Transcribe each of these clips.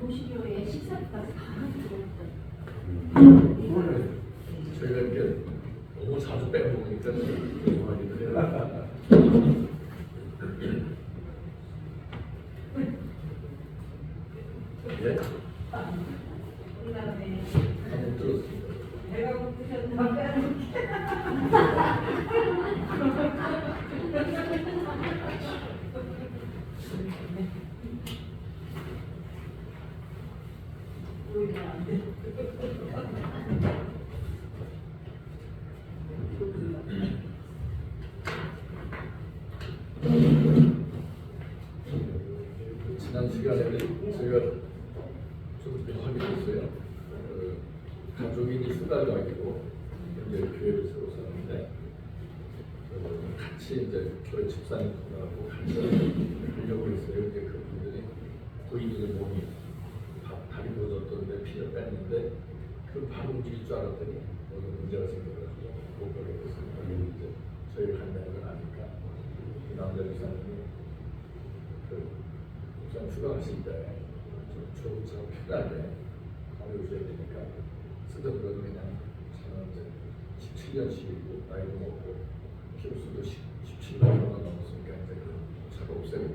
도시교회 식사까지 다 하고 저희가 이렇게 너무 자주 빼먹으니까 죄송하기도 해요. 예? 한번 들었습니다. 배가 고프셨나 빼는 지난 시간에는 저희가 좀 확인했어요. 가족인이 수가가지고 이제 교회를 새로 사는데 같이 이제 교회 집사님하고 같이 하려고 했어요. 근데 그분들이 고인의 몸이 다리 부러졌던데 피를 뺐는데 그 바로 움직일 줄 알았더니 문제가 생겨가지고 고백을 했습니다. 이제 저희를 간다는 건 아니까 그 남자 집사님이 우선 휴가하실 때 조금처럼 편하게 가려주셔야 되니까 쓰던 건 그냥 저는 이제 17년씩이고 나이도 먹고 키로수도 17년 정도 넘었으니까 이제 그 차가 없애고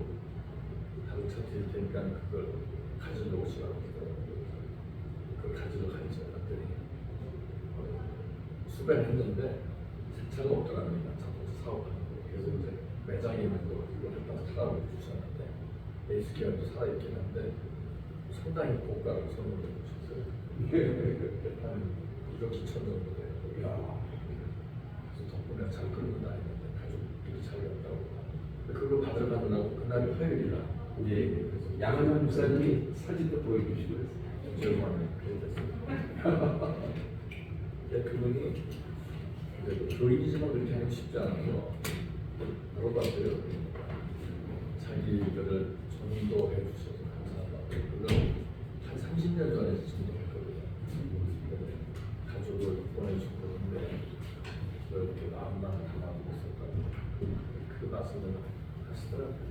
다른 차 드릴 테니까 그걸 가지러 오시라고 하더라고요. 그걸 가지러 가지 않았더니 수배를 했는데 새 차가 없더랍니다. 자동차 사업하는 거. 그래서 이제 매장에 있는 거 이거 갖다가 사라고 주셨는데 에이스기어도 살아있긴 한데 상당히 고가를 선물해 주셨어요. 한 1억 2천 정도 돼요. 그래서 덕분에 잘 끌고 다니는데 가족들이 잘 갔다고. 그거 받으러 가느라고 그날이 화요일이라. 예. 그래서 양은영 목사님이 사진도 보여주시고 그랬어요. 죄송합니다. 그랬어요. 그분이 교인이지만 그렇게 하기 쉽지 않아서 물어봤어요. 자기들을 전도해 주셔서 감사하다고. 물론 한 30년 전에 전도했거든요. 가족을 보내주셨는데 이렇게 마음만 담아두고 있었다고 그 말씀을 하시더라고요.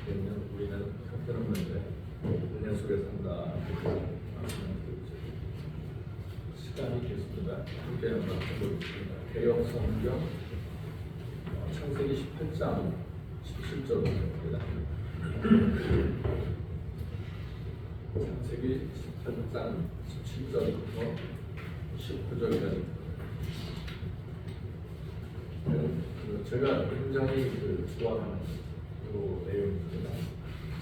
왜냐면 우리는 형편없는데 은혜 속에 산다. 말씀을 드리죠. 시간이 됐습니다. 함께 한번 해보겠습니다. 개역 성경 창세기 18장 17절입니다. 창세기 18장 17절부터 19절까지. 제가 굉장히 좋아하는 이 내용입니다.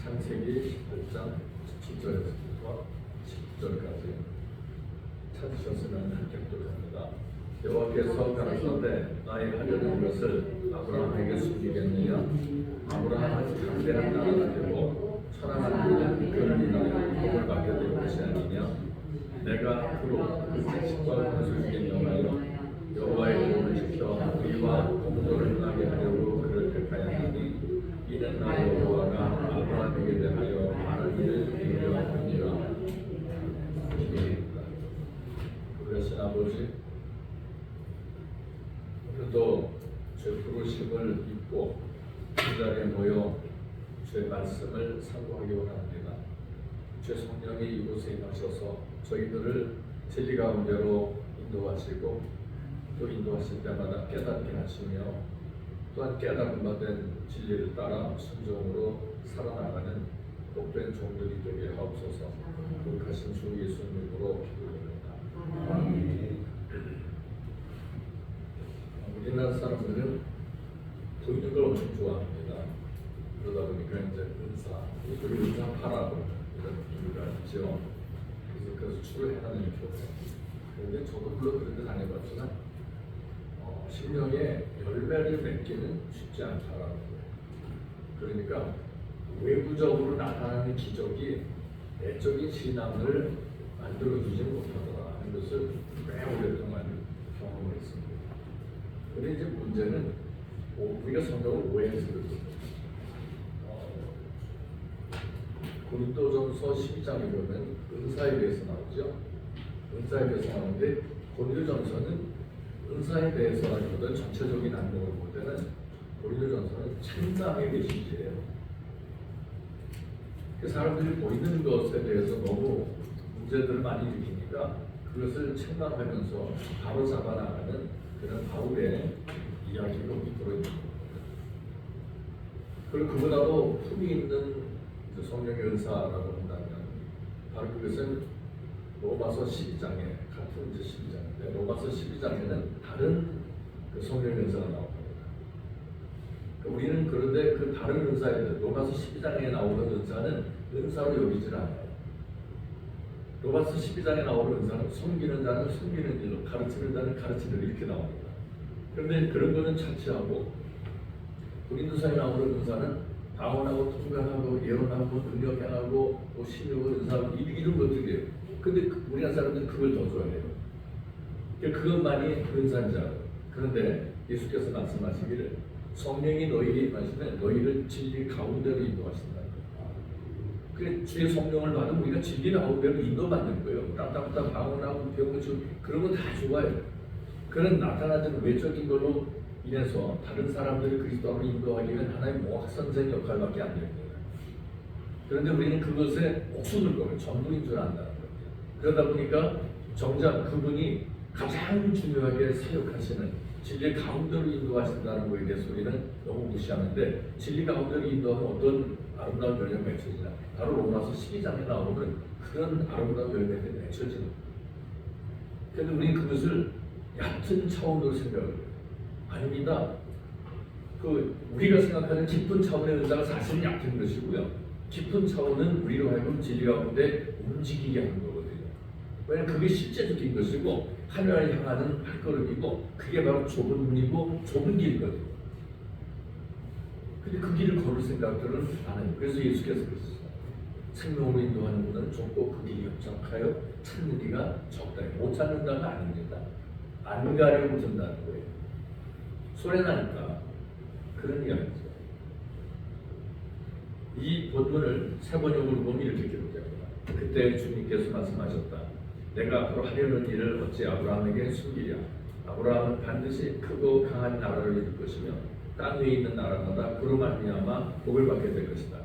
창세기 18장 17절에서부터 19절까지 찾으셨으면 함께 합니다. 여호와께서 가라사대 나의 하려는 것을 아브라함에게 숨기겠느냐? 아브라함은 강대한 나라가 되고 천하만국은 그를 인하여 복을 받게 될 것이 아니냐? 내가 앞으로 그 자식과 건설에게 명하여 여호와의 도를 지켜 의와 공도를 행하게 하려고 그를 택하였나니 이는 나 여호와가 아브라함에게 대하여 말한 일을 이루려 함이라. 그러신 아버지, 오늘도 제 부르심을 잊고 이 자리에 모여 주의 말씀을 상고하기 원합니다. 주의 성령이 이곳에 임하셔서 저희들을 진리 가운데로 인도하시고 또 인도하실 때마다 깨닫게 하시며 또한 깨달음 받은 진리를 따라 순종으로 살아나가는 복된 종들이 되게 하옵소서. 거룩하신 주 예수님으로 기도드립니다. 우리나라 사람들은 보이는 걸 엄청 좋아합니다. 그러다 보니까 이제 우리 은사 파라고 이런 의미가 있죠. 그래서 주를 행하는 교회. 그런데 저도 물론 그런 데 다녀봤지만 신령의 열매를 맺기는 쉽지 않다라는 거예요. 그러니까 외부적으로 나타나는 기적이 내적인 신앙을 만들어주지 못하더라 하는 것을 꽤 오랫동안 경험을 했습니다. 그런데 이제 문제는 우리가 성경을 오해해서 그렇습니다. 고린도전서 12장에 보면 은사에 대해서 나오죠. 은사에 대해서 나오는데 고린도전서는 은사에 대해서라기보다는 전체적인 안목을 볼 때는 고린도전서는 천상의 메시지예요. 그 사람들이 보이는 것에 대해서 문제들을 많이 일으키니까 그것을 책망하면서 바로 잡아나가는 그런 바울의 이야기가 여기 들어있는 겁니다. 그리고 그보다도 품이 있는 성령의 은사라고 한다면 바로 그것은 로마서 12장에 같은 12장인데 로마서 12장에는 다른 그 성령의 은사가 나옵니다. 우리는 그런데 그 다른 은사에 로마서 12장에 나오는 은사는 은사로 여기질 않아요. 로마서 12장에 나오는 은사는 섬기는 자는 섬기는 일로, 가르치는 자는 가르치는 일로 이렇게 나옵니다. 그런데 그런 거는 차치하고 고린도서에 나오는 은사는 방언하고 통변하고 예언하고 능력 행하고 또 신유고 은사하고 이런 것들이에요. 근데 우리나라 사람들은 그걸 더 좋아해요. 그것만이 은사인 줄. 그런데 예수께서 말씀하시기를 성령이 너희에게 임하시면 너희를 진리 가운데로 인도하신다. 그래 주의 성령을 받으면 우리가 진리 가운데로 인도받는 거예요. 따뜻한 방언하고 병고치고 그런 건 다 좋아요. 그런 나타나는 외적인 걸로 인해서 다른 사람들을 그리스도로 인도하기 위한 하나의 모학선생 역할밖에 안 됩니다. 그런데 우리는 그것에 목숨을 걸고 전부인 줄 안다는 거예요. 그러다 보니까 정작 그분이 가장 중요하게 사역하시는 진리 가운데로 인도하신다는 것에 대해서 우리는 너무 무시하는데 진리 가운데로 인도하면 어떤 아름다운 열매가 맺혀지나 바로 로마서 12장에 나오는 그런 아름다운 열매들이 맺혀지는 거예요. 그런데 우리는 그것을 얕은 차원으로 생각을 해요. 아닙니다. 그 우리가 생각하는 깊은 차원의 은사가 사실은 얕은 것이고요. 깊은 차원은 우리로 하여금 진리 가운데 움직이게 하는 거거든요. 왜냐하면 그게 실제적인 것이고 하늘을 향하는 발걸음이고 그게 바로 좁은 문이고 좁은 길이거든요. 근데 그 길을 걸을 생각들은 안 해요. 그래서 예수께서 그러셨어요. 생명으로 인도하는 분은 좁고 그 길이 협착하여 찾는 이가 적다. 못 찾는다가 아닙니다. 안 가려고 든다는 거예요. 소리 나니까 그런 이야기죠. 이 본문을 세 번역으로 보면 이렇게 기록됩니다. 그때 주님께서 말씀하셨다. 내가 앞으로 하려는 일을 어찌 아브라함에게 숨기랴. 아브라함은 반드시 크고 강한 나라를 이룰 것이며 땅 위에 있는 나라마다 그로 말미암아 복을 받게 될 것이다.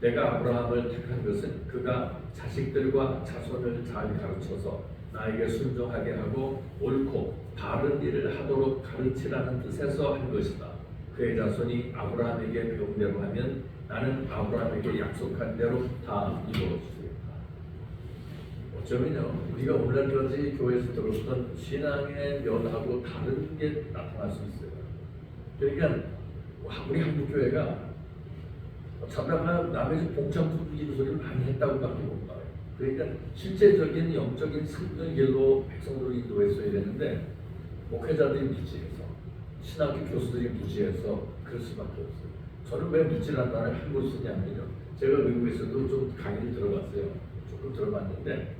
내가 아브라함을 택한 것은 그가 자식들과 자손을 잘 가르쳐서 나에게 순종하게 하고 옳고 바른 일을 하도록 가르치라는 뜻에서 한 것이다. 그의 자손이 아브라함에게 배운 대로 하면 나는 아브라함에게 약속한 대로 다 이루어주겠다. 어쩌면요 우리가 오늘까지 교회에서 들었던 신앙의 면하고 다른 게 나타날 수 있어요. 그러니까 우리 한국교회가 자다가 남의 집 봉창 부르기는 소리를 많이 했다고밖에 못 봐요. 그러니까 실제적인 영적인 성령 길로 백성들을 인도했어야 되는데 목회자들이 무지해서 신학교 교수들이 무지해서 그럴 수밖에 없어요. 저는 왜 무지란 말을 함부로 쓰냐면요. 제가 미국에서도 좀 강의를 들어봤어요. 조금 들어봤는데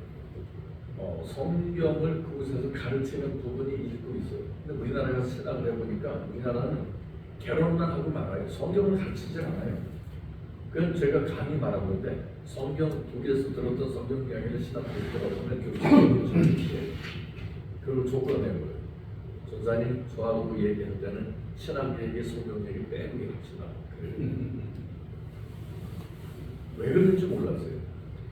성경을 그곳에서 가르치는 부분이 읽고 있어요. 근데 우리나라에 가서 신학을 해보니까 우리나라는 결혼만 하고 말아요. 성경을 가르치질 않아요. 그건 제가 감히 말하는데 성경 독일에서 들었던 성경 이야기를 신학교에 들어보면 교수님이 그걸 조건해요. 전사님 저하고 얘기할 때는 신학 얘기, 성경 얘기 빼고 얘기합시다. 왜 그런지 몰랐어요.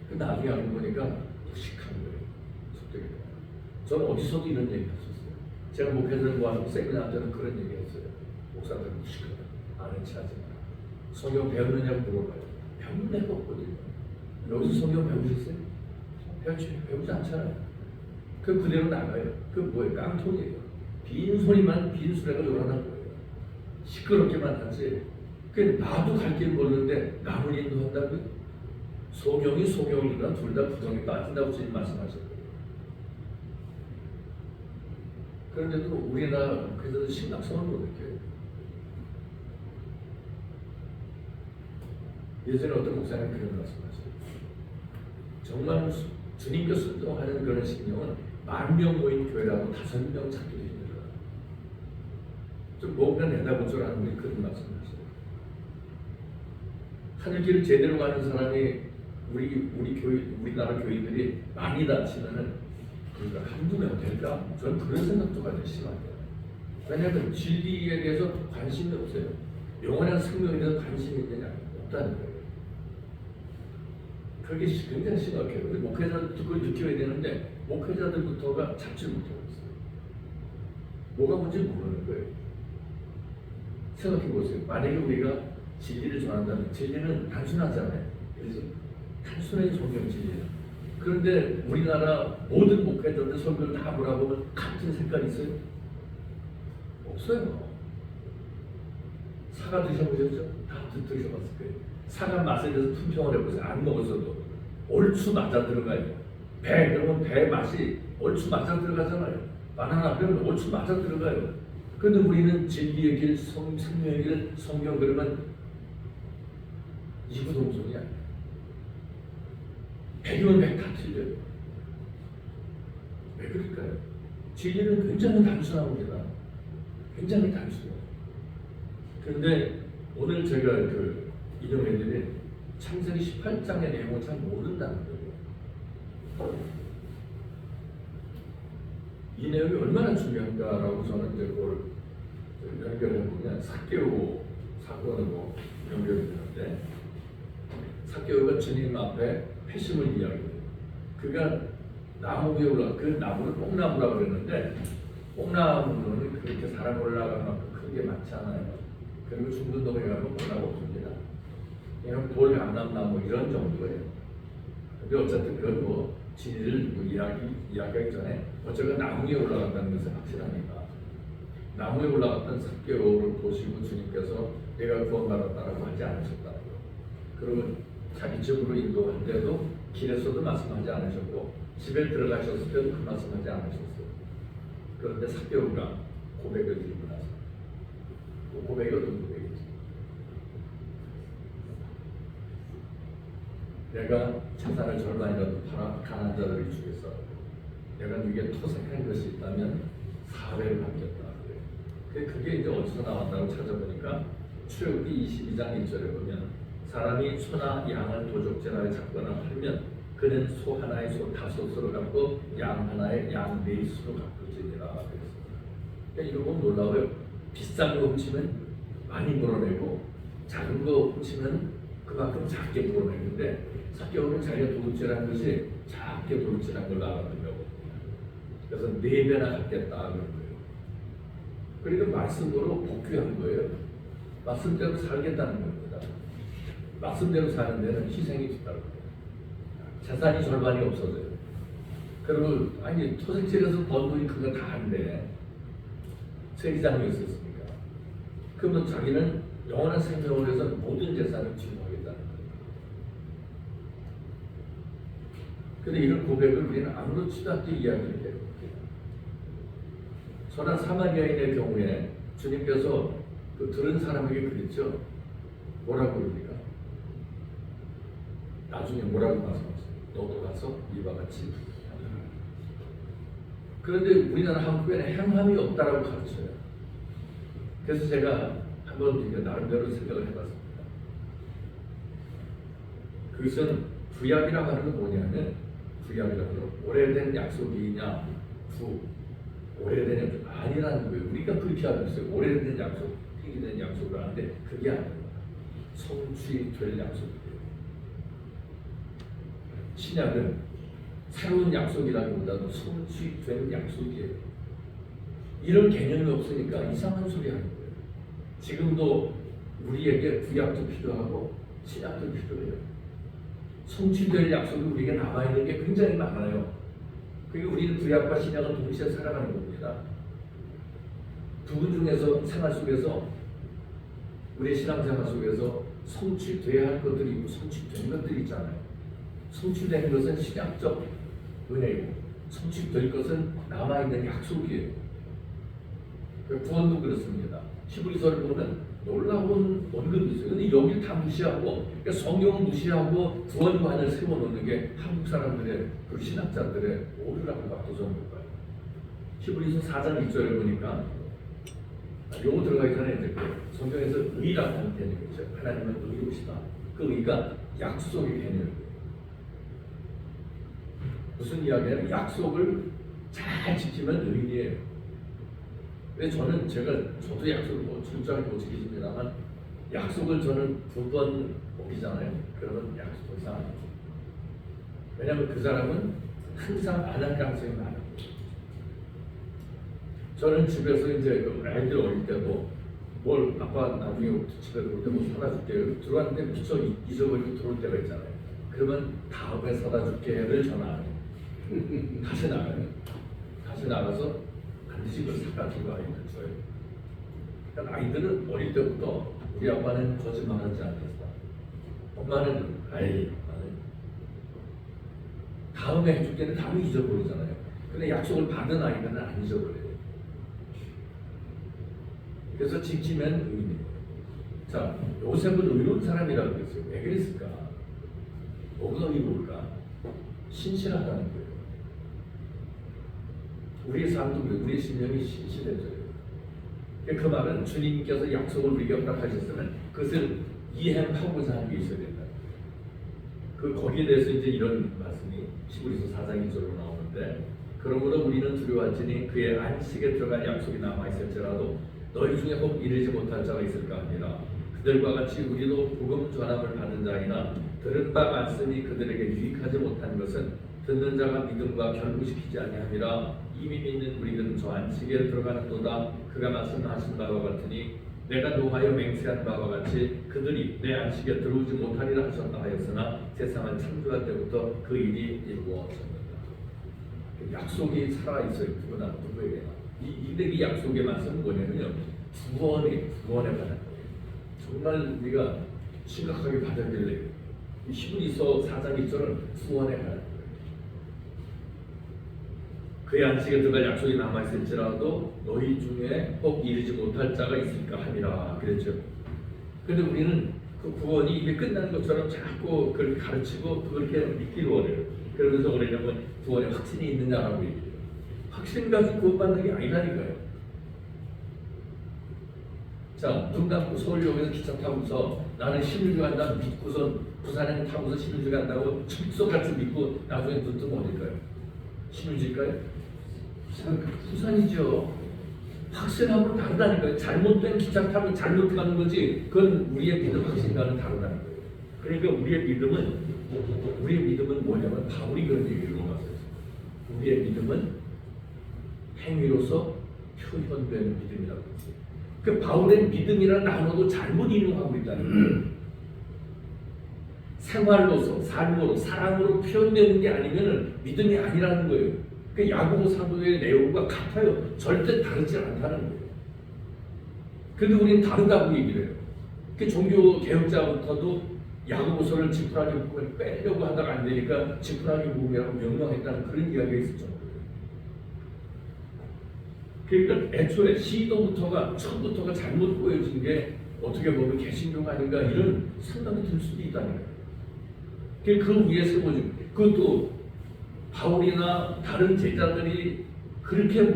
근데 나중에 알고 보니까 무식한 거예요. 속되게. 저는 어디서도 이런 얘기 했었어요. 제가 목회자를 모아놓고 세미나 때는 그런 얘기 했어요. 목사들 무식하다. 아는 체 하지 마라. 성경 배웠느냐고 물어봐요. 배운 데가 없거든요. 여기서 성경 배우셨어요? 배우지 않잖아요. 그대로 나가요. 그 뭐예요? 깡통이에요. 빈 소리만 빈 수레가 요란한 거예요. 시끄럽게만 하지. 나도 갈 길 모르는데 남을 인도한다고요? 소경이 소경이가 둘 다 부정에 빠진다고 주님 말씀하셨거든요. 그런데도 우리나라 그래서 심각성을 못 느껴요. 예전에 어떤 목사님 그런 말씀하셨어요. 정말 주님께 순종하는 그런 심령은 10,000명 모인 교회라도 5명 찾기도 힘들어요. 좀 뭔가 내다볼 줄 아는 분이 그런 말씀하셨어요. 하늘길을 제대로 가는 사람이 우리나라 교인들이 많이 다치면은 그러니까 한두 명 될까? 저는 그런 생각도 가지고 심하게요. 왜냐하면 진리에 대해서 관심이 없어요. 영원한 생명에 대해서 관심이 있느냐? 없다는 거예요. 그게 굉장히 심각해요. 근데 목회자들도 그걸 느껴야 되는데 목회자들부터가 잡지 못하고 있어요. 뭐가 뭔지 모르는 거예요. 생각해 보세요. 만약에 우리가 진리를 전한다면 진리는 단순하잖아요. 그래서 단순한 성경 진리는. 그런데 우리나라 모든 목회자들 설교를 다 몰아보면 같은 색깔이 있어요? 없어요. 사과 드셔보셨죠? 다 드셔봤을 거예요. 사과 맛에 대해서 품평을 해보세요. 안 먹었어도 얼추 맞아 들어가요. 배 그러면 배 맛이 얼추 맞아 들어가잖아요. 바나나 그러면 얼추 맞아 들어가요. 그런데 우리는 진리의 길, 생명의 길, 성경 그러면 이구동성이야. 100이면 100 다 틀려요. 왜 그럴까요? 진리는 굉장히 단순합니다. 굉장히 단순해요. 그런데 오늘 제가 인용해드린 창세기 18장의 내용을 잘 모른다는 거예요. 이 내용이 얼마나 중요한가라고 저는 이제 그걸 연결해보면 삭개오 사건으로 연결이 되는데, 삭개오가 주님 앞에 회심을 이야기해요. 그가 나무 위에 올라, 그 나무를 뽕나무라고 그랬는데, 뽕나무는 그렇게 사람 올라가는 만큼 크게 많지 않아요. 그리고 중둔동에 가면 뽕나무 없습니다. 그냥 돌, 감람나무 이런 정도예요. 근데 어쨌든 그건 뭐 진리를 이야기하기 전에 어쨌든 나무 위에 올라간다는 것은 확실하니까, 나무 위에 올라갔던 삭개오를 보시고 주님께서 내가 구원받았다라고 하지 않으셨다는 거예요. 그리고 자기 집으로 인도한데도 길에서도 말씀하지 않으셨고 집에 들어가셨을 때도 그 말씀하지 않으셨어요. 그런데 삭개오가 고백을 드리고 나서, 그 고백이 어떤 고백이지? 내가 재산을 절반이라도 팔아 가난한 자들을 주겠어. 내가 네게 토색한 것이 있다면 4배를 받겠다. 그게 이제 어디서 나왔다고 찾아보니까 출애굽기 22장 1절에 보면 사람이 소나 양을 도적질하여 잡거나 팔면 그는 소 하나에 소 5숫으로 갚고 양 하나에 양 4숫으로 갚을지니라 그랬습니다. 그러니까 이거 보면 놀라워요. 비싼 거 훔치면 많이 물어내고 작은 거 훔치면 그만큼 작게 물어내는데, 삭개오는 자기가 도둑질한 것이 작게 도둑질한 걸로 알아듣는다고. 그래서 4배나 갚겠다 그런 거예요. 그러니까 말씀으로 복귀한 거예요. 말씀대로 살겠다는 겁니다. 말씀대로 사는 데는 희생이 있다고. 재산이 절반이 없어져요. 그리고 아니 토색질에서 번 돈이 그거 다 한데 세리장이었으니까. 그러면 자기는 영원한 생명을 위해서 모든 재산을 취급하겠다는 거예요. 근데 이런 고백을 우리는 아무렇지도 않게 이야기를 해요. 선한 사마리아인의 경우에 주님께서 그 들은 사람에게 그랬죠. 뭐라고 그럽니까? 나중에 뭐라고 말씀하세요? 너도 가서 이와 같이. 그런데 우리나라 한국에는 행함이 없다라고 가르쳐요. 그래서 제가 한번 나름대로 생각을 해봤습니다. 그것은 구약이라고 하는 건 뭐냐면, 구약이라고 하는 오래된 약속이냐, 오래된 약속 아니라는 거예요. 우리가 그렇게 알고 있어요. 오래된 약속, 폐기된 약속을 하는데 그게 아니에요. 성취될 약속이에요. 신약은 새로운 약속이라기보다도 성취된 약속이에요. 이런 개념이 없으니까 이상한 소리 하는 거예요. 지금도 우리에게 구약도 필요하고 신약도 필요해요. 성취될 약속이 우리에게 남아있는 게 굉장히 많아요. 그리고 우리는 구약과 신약은 동시에 살아가는 겁니다. 두 분 중에서 생활 속에서, 우리의 신앙생활 속에서 성취돼야 할 것들이 있고 성취된 것들이 있잖아요. 성취된 것은 신약적 은혜이고 성취될 것은 남아있는 약속이에요. 구원도 그렇습니다. 히브리서를 보면 놀라운 언급이 있어요. 근데 여기를 다 무시하고, 그러니까 성경을 무시하고 구원관을 세워놓는 게 한국 사람들의, 그 신학자들의 오류라고 봐도 저는 볼 거예요. 히브리서 4장 2절에 보니까, 요거 들어가기 전에 이제 그 성경에서 의라고 하는 개념이 있어요. 하나님은 의로우시다. 그 의가 약속의 개념이에요. 무슨 이야기냐면 약속을 잘 지키면 의인이에요. 근데 저도 약속을 뭐 철저하게 못 지키십니다만, 약속을 저는 2번 어기잖아요. 그러면 약속 이상 왜냐하면 그 사람은 항상 안 할 가능성이 많아요. 저는 집에서 이제 그 아이들 어릴 때도 뭘 아빠 나중에 집에 들어올 때 뭐 사다 줄게 들어왔는데 미처 잊어버리고 들어올 때가 있잖아요. 그러면 다음에 사다 줄게를 전화 안 해요. 다시 나가요. 다시 나가서 반드시 그걸 사다 주고 아이들 줘요. 그러니까 아이들은 어릴 때부터 우리 아빠는 거짓말하지 않겠다. 엄마는 아이 다음에 해줄 때는 다음에 잊어버리잖아요. 근데 약속을 받은 아이들은 안 잊어버려요. 그래서 지키면 의인이에요. 자, 요셉은 의로운 사람이라고 그랬어요. 왜 그랬을까? 뭐가 의로울까? 신실하다는 거예요. 우리의 삶도 그래요. 우리의 심령이 신실해져요. 그 말은 주님께서 약속을 우리에게 허락하셨으면 그것을 이행하고자 하는 게 있어야 된다. 거기에 대해서 이제 이런 말씀이 히브리서 4장 2절로 나오는데, 그러므로 우리는 두려워하지니 그의 안식에 들어간 약속이 남아있을지라도 너희 중에 혹 이르지 못할 자가 있을까 하니라. 그들과 같이 우리도 복음 전함을 받은 자이나 들은 바 말씀이 그들에게 유익하지 못한 것은 듣는 자가 믿음과 결부시키지 아니함이라. 이미 믿는 우리는 저 안식에 들어가는도다. 그가 말씀하신 바와 같으니 내가 노하여 맹세한 바와 같이 그들이 내 안식에 들어오지 못하리라 하셨다 하였으나 세상을 창조할 때부터 그 일이 이루어졌느니라. 약속이 살아있어요. 누구에게나. 이 약속의 말씀은 뭐냐면요, 구원에 관한 거예요. 정말 우리가 심각하게 받아들여야 돼요. 히브리서 4장 2절은 구원에 관한 거예요. 그의 안식에 들어갈 약속이 남아있을지라도 너희 중에 혹 이르지 못할 자가 있을까 함이라 그랬죠. 그런데 우리는 그 구원이 이게 끝나는 것처럼 자꾸 그렇게 가르치고 그렇게 믿기를 원해요. 그러면서 뭐냐면 구원에 확신이 있느냐라고 얘기해요. 확신 가지고 구원받는 게 아니라니까요. 자, 눈 감고 서울역에서 기차 타고서 나는 신일주 간다 믿고서 부산행 타고서 신일주 간다고 철석같이 믿고 나중에 눈 뜨면 어딜까요? 신일주일까요? 부산이죠. 확신하고는 다르다니까요. 잘못된 기차 타고 잘못 가는 거지 그건 우리의 믿음 확신과는 다르다는 거예요. 그러니까 우리의 믿음은 뭐냐면 바울이 그런 얘기를 해놨어요. 우리의 믿음은 행위로서 표현되는 믿음이라고 했어요. 그 바울의 믿음이라는 단어도 잘못 인용하고 있다는 거예요. 생활로서, 삶으로, 사랑으로 표현되는 게 아니면 믿음이 아니라는 거예요. 그 야고보 사도의 내용과 같아요. 절대 다르지 않다는 거예요. 그런데 우리는 다르다고 얘기를 해요. 그 종교 개혁자부터도 야고보서를 지푸라기 부분을 빼려고 하다가 안 되니까 지푸라기 부분이라고 명명했다는 그런 이야기가 있었죠. 그러니까 애초에 시도부터가 처음부터가 잘못 보여진 게 어떻게 보면 개신교가 아닌가 이런 생각이 들 수도 있다니까요. 그 위에 세워진 그것도 바울이나 다른 제자들이 그렇게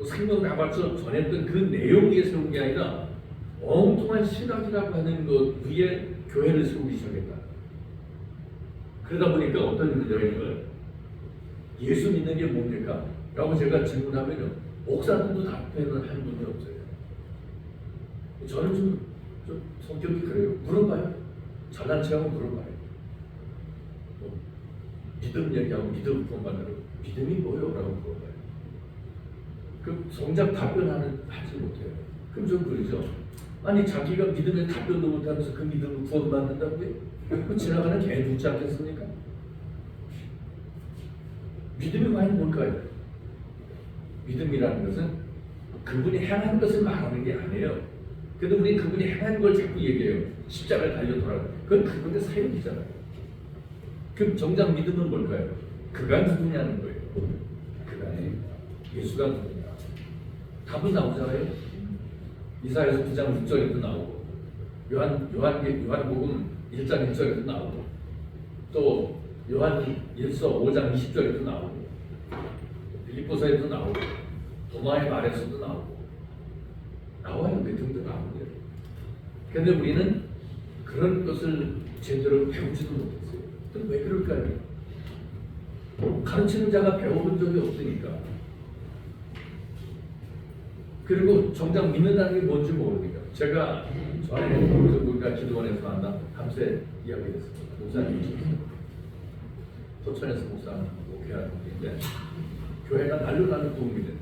생명 나발서 전했던 그 내용 위에 세운 게 아니라 엉뚱한 신학이라고 하는 것 위에 교회를 세우기 시작했다. 그러다 보니까 어떤 문제가 예수 믿는 게 뭡니까? 라고 제가 질문하면 목사들도 답변을 하는 분이 없어요. 저는 좀 성격이 그래요. 물어봐요. 잘난 체하고 물어봐요. 믿음 얘기하고 믿음 구원받는 믿음이 뭐예요? 라고 물어봐요. 그 정작 답변하지 못해요. 그럼 좀 그러죠. 아니 자기가 믿음에 답변도 못하면서 그 믿음을 구원받는다고요? 그 지나가는 개 묻지 않겠습니까? 믿음이 과연 뭘까요? 믿음이라는 것은 그분이 행한 것을 말하는 게 아니에요. 그래도 우리 그분이 행한 걸 자꾸 얘기해요. 십자가를 달려 돌아가. 그건 그분의 사역이잖아요. 그럼 정작 믿음은 뭘까요? 그가 누구냐는 거예요. 그가 예수가 누구냐. 답은 나오잖아요. 이사야서 9장 6절에도 나오고 요한복음 1장 1절에도 나오고 또 요한1서 5장 20절에도 나오고 빌립보서에도 나오고 도마의 말에서도 나와요. 그 정도 나오고요. 그런데 우리는 그런 것을 제대로 배우지도 못했어요. 그럼 왜 그럴까요? 가르치는 자가 배워본 적이 없으니까. 그리고 정작 믿는다는 게 뭔지 모르니까. 제가 전에 우리가 기도원에서 만나 밤새 이야기했습니다. 목사님이 포천에서 목회하는 분인데 교회가 날로 나는 도움이 된대요.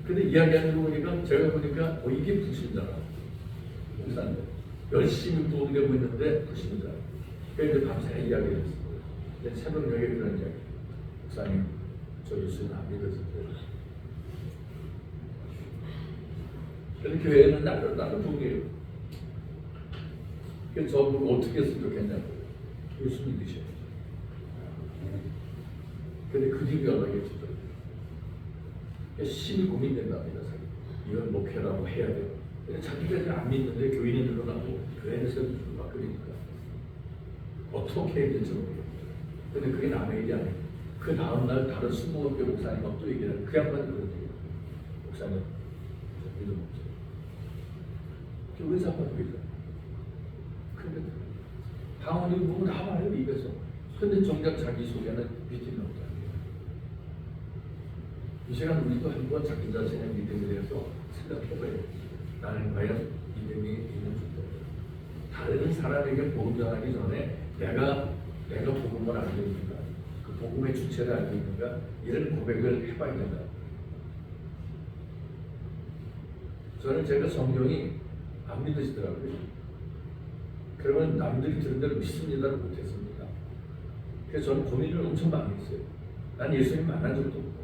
근데 이야기하는 거 보니까 제가 보니까 이게 불신자라. 목사인데 열심히 도움되고 있는데 불신자. 그래서 밤새 이야기를 했어요. 근데 새벽녘에 그런 이야기. 목사님, 저 예수는 안 믿어진대요. 근데 교회는 날로 도움이에요. 그래서 저보고 어떻게 했으면 좋겠냐고. 예수 믿으셔요. 근데 그 뒤에 연락이 주더라고요. 심히 고민된답니다. 이건 목회라고 해야 돼요. 근데 자기까지 안 믿는데 교인이 늘어나고 교회에서 막 그러니까 어떻게 해야 될지 모르겠어요. 근데 그게 남의 일이 아니에요. 그 다음날 다른 순복음교 목사님하고 또 얘기를 그 양반이 그러더라고요. 목사님, 저 믿음 없어요. 의사 한번 보이죠. 근데 방언이 뭐 나와요 입에서. 근데 정작 자기 속에는 믿음이 없다. 이 시간 우리도 한번 자기 자신의 믿음에 대해서 생각해봐요. 나는 과연 믿음이 있는 존재인가? 다른 사람에게 복음 전하기 전에 내가 복음을 알고 있는가? 그 복음의 주체를 알고 있는가? 이런 고백을 해봐야 된다. 저는 제가 성경이 안 믿으시더라고요. 그러면 남들이 들은 대로 믿습니다를 못했습니다. 그래서 저는 고민을 엄청 많이 했어요. 난 예수님 만난 적도 없고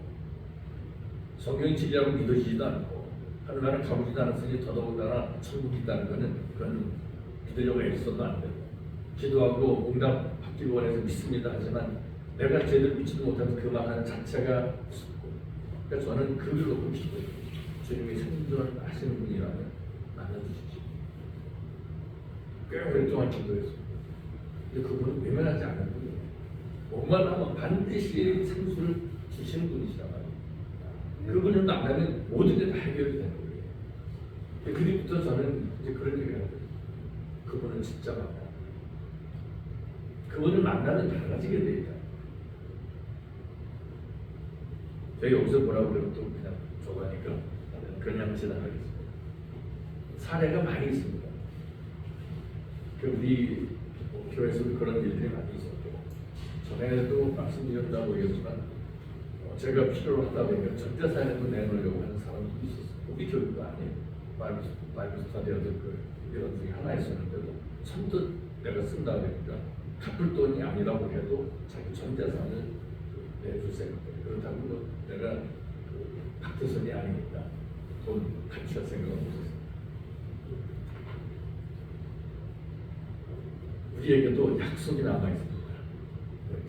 성경이 진리라고 믿어지지도 않고 하늘나라 가보지도 않았으니 더더군다나 천국이 있다는 것은 그건 믿으려고 애써도 안 되고 기도하고 응답 받기 원해서 믿습니다 하지만 내가 제대로 믿지도 못해서 그 말하는 자체가 무섭고 그러니까 저는 그를 놓고 기도해요. 주님이 생존을 하시는 분이라면 만나주십시오. 꽤 오랫동안 기도했습니다. 근데 그분은 외면하지 않는 분이에요. 뭐만 하면 반드시 생수를 주시는 분이시란 말이에요. 그분을 만나면 모든 게 다 해결이 되는 거예요. 그 뒤부터 저는 이제 그런 얘기를 하거든요. 그분은 진짜 만나. 그분을 만나면 달라지게 돼 있다. 제가 여기서 뭐라고 그러면 또 그냥 좋아하니까 그냥 지나가겠습니다. 사례가 많이 있습니다. 우리 교회에서도 그런 일들이 많이 있었고 전에도 말씀드렸다고 얘기했지만 제가 필요로 하다 보면 전자사회에도 내놓으려고 하는 사람도 있었어요. 우리 교육도 아니에요. 바이블 스터디하던 이런 중에 하나 있었는데도 선뜻 내가 쓴다 그러니까 갚을 돈이 아니라고 해도 자기 전자산을 내줄 생각이에요. 그렇다고 내가 파트선이 아니니까 돈 감출 생각은 없었어요. 우리에게도 약속이 남아있습니다.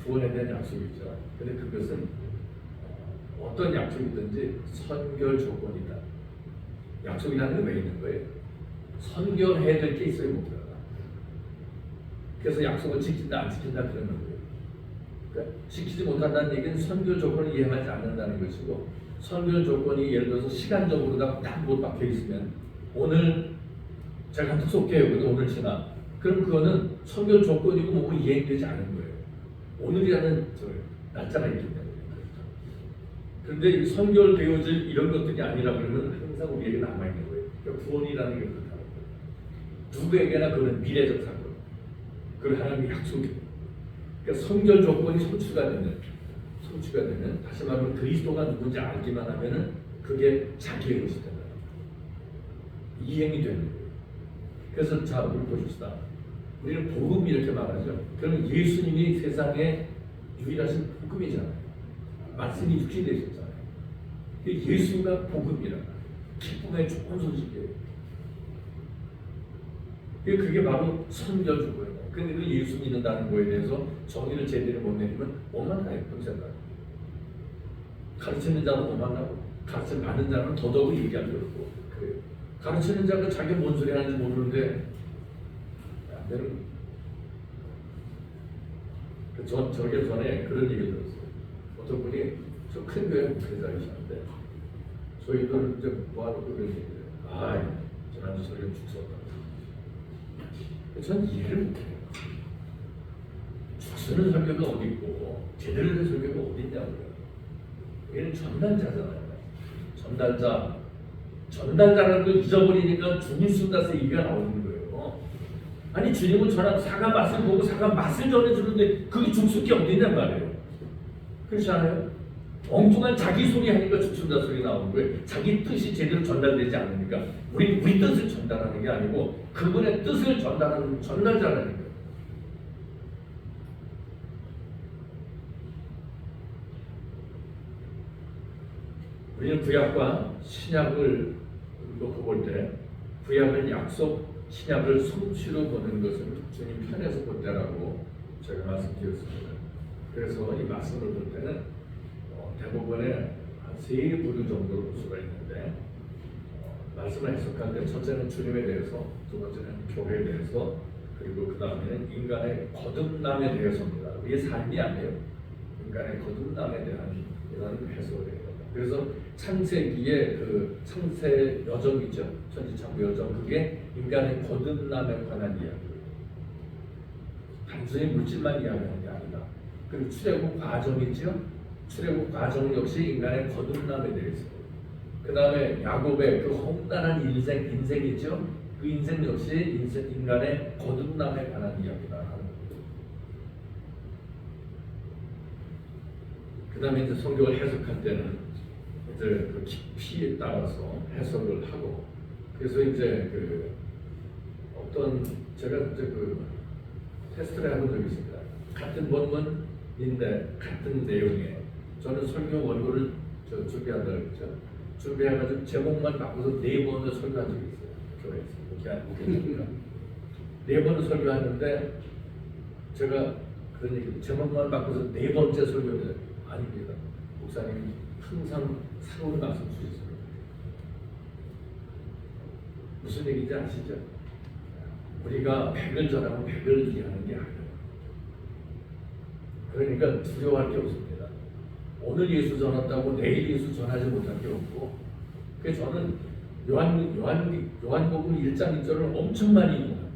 구원에 대한 약속이 있죠. 근데 그것은 어떤 약속이든지 선결 조건이다. 약속이라는 게 왜 있는 거예요? 선결해야 될 게 있어요, 목표가. 그래서 약속을 지킨다, 안 지킨다 그러는 거예요. 그러니까 지키지 못한다는 얘기는 선결 조건을 이행하지 않는다는 것이고 선결 조건이 예를 들어서 시간적으로 딱 못 박혀 있으면 오늘 제가 한턱 쏠게요. 근데 오늘 지나. 그럼 그거는 선결 조건이고 뭐고 이행되지 않은 거예요. 오늘이라는 날짜가 있기 때문에. 그런데 선결되어질 이런 것들이 아니라 그러면 항상 우리에게 남아있는 거예요. 그러니까 구원이라는 게 그렇다는 거예요. 누구에게나 그건 미래적 사건. 그걸 하나님의 약속이에요. 그러니까 선결 조건이 성취가 되면 다시 말하면 그리스도가 누군지 알기만 하면은 그게 자기의 것이 된다. 이행이 되는 거예요. 그래서 자, 우리 보십시다. 우리는 복음 이렇게 말하죠. 그러면 예수님이 세상에 유일하신 복음이잖아요. 말씀이 육신이 되셨잖아요. 예수가 복음이라 기쁨의 좋은 소식이에요. 그게 바로 선결 조건이에요. 근데 그 예수 믿는다는 거에 대해서 정의를 제대로 못 내리면 못 만나요. 평생을. 가르치는 자는 못 만나고 가르쳐 받는 자는 더더욱 얘기하기 어렵고 그래요. 가르치는 자가 자기가 뭔 소리 하는지 모르는데 안 되는 저기 전에 그런 얘기를 들었어요. 어떤 분이 저 큰 교회 목회자이셨는데 저희들 이제 모아놓고 그런 얘기를 해요. 아, 지난주 설교 죽었다. 전 이해를 못해요. 죽쓰는 설교가 어디 있고 제대로 된 설교가 어디 있냐고요. 얘는 전달자잖아요. 전달자라는 걸 잊어버리니까 죽을 쓴다서 얘기가 나오는 거예요. 아니 주님은 저랑 사과 맛을 보고 사과 맛을 전해주는데 그게 죽을 게 어디냔 말이에요. 그렇지 않아요? 엉뚱한 자기 소리 하니까 죽순다 소리 나오는 거예요. 자기 뜻이 제대로 전달되지 않으니까 우리 뜻을 전달하는 게 아니고 그분의 뜻을 전달하는 전달자라는 거예요. 우리는 구약과 신약을 놓고 볼 때 구약은 약속, 신약을 성취로 보는 것은 주님 편에서 볼 때라고 제가 말씀드렸습니다. 그래서 이 말씀을 볼 때는 대부분의 한 세 부류 정도로 볼 수가 있는데 말씀을 해석할 때 첫째는 주님에 대해서, 두 번째는 교회에 대해서, 그리고 그 다음에는 인간의 거듭남에 대해서입니다. 이게 삶이 아니에요. 인간의 거듭남에 대한 이런 해석을 해요. 그래서 창세기의 그 창세 여정이죠. 천지창조 여정, 그게 인간의 거듭남에 관한 이야기예요. 단순히 물질만 이야기하는 게 아니다. 그리고 출애굽 과정이죠. 출애굽 과정 역시 인간의 거듭남에 대해서. 그 다음에 야곱의 그 험난한 인생이죠. 그 인생 역시 인간의 거듭남에 관한 이야기다 하는 거죠. 그 다음에 이제 성경을 해석할 때는 이제 그 깊이에 따라서 해석을 하고, 그래서 이제 그 어떤 제가 이제 그 테스트를 해본 적이 있습니다. 같은 본문인데 같은 내용에 저는 설교 원고를 준비한다고 했죠. 준비해가지고 제목만 바꿔서 4번을 설교한 적이 있어요. 교회에서. 네 번을 설교하는데 제가 그런 얘기, 제목만 바꿔서 4번째 설교를 아닙니다. 목사님이 항상 새로운 말씀 주셨습니다. 무슨 얘기인지 아시죠? 우리가 100을 전하면 100을 이해하는 게 아니에요. 그러니까 두려워할 게 없습니다. 오늘 예수 전한다고 내일 예수 전하지 못할 게 없고, 그래서 저는 요한복음 1장 1절을 엄청 많이 읽어요.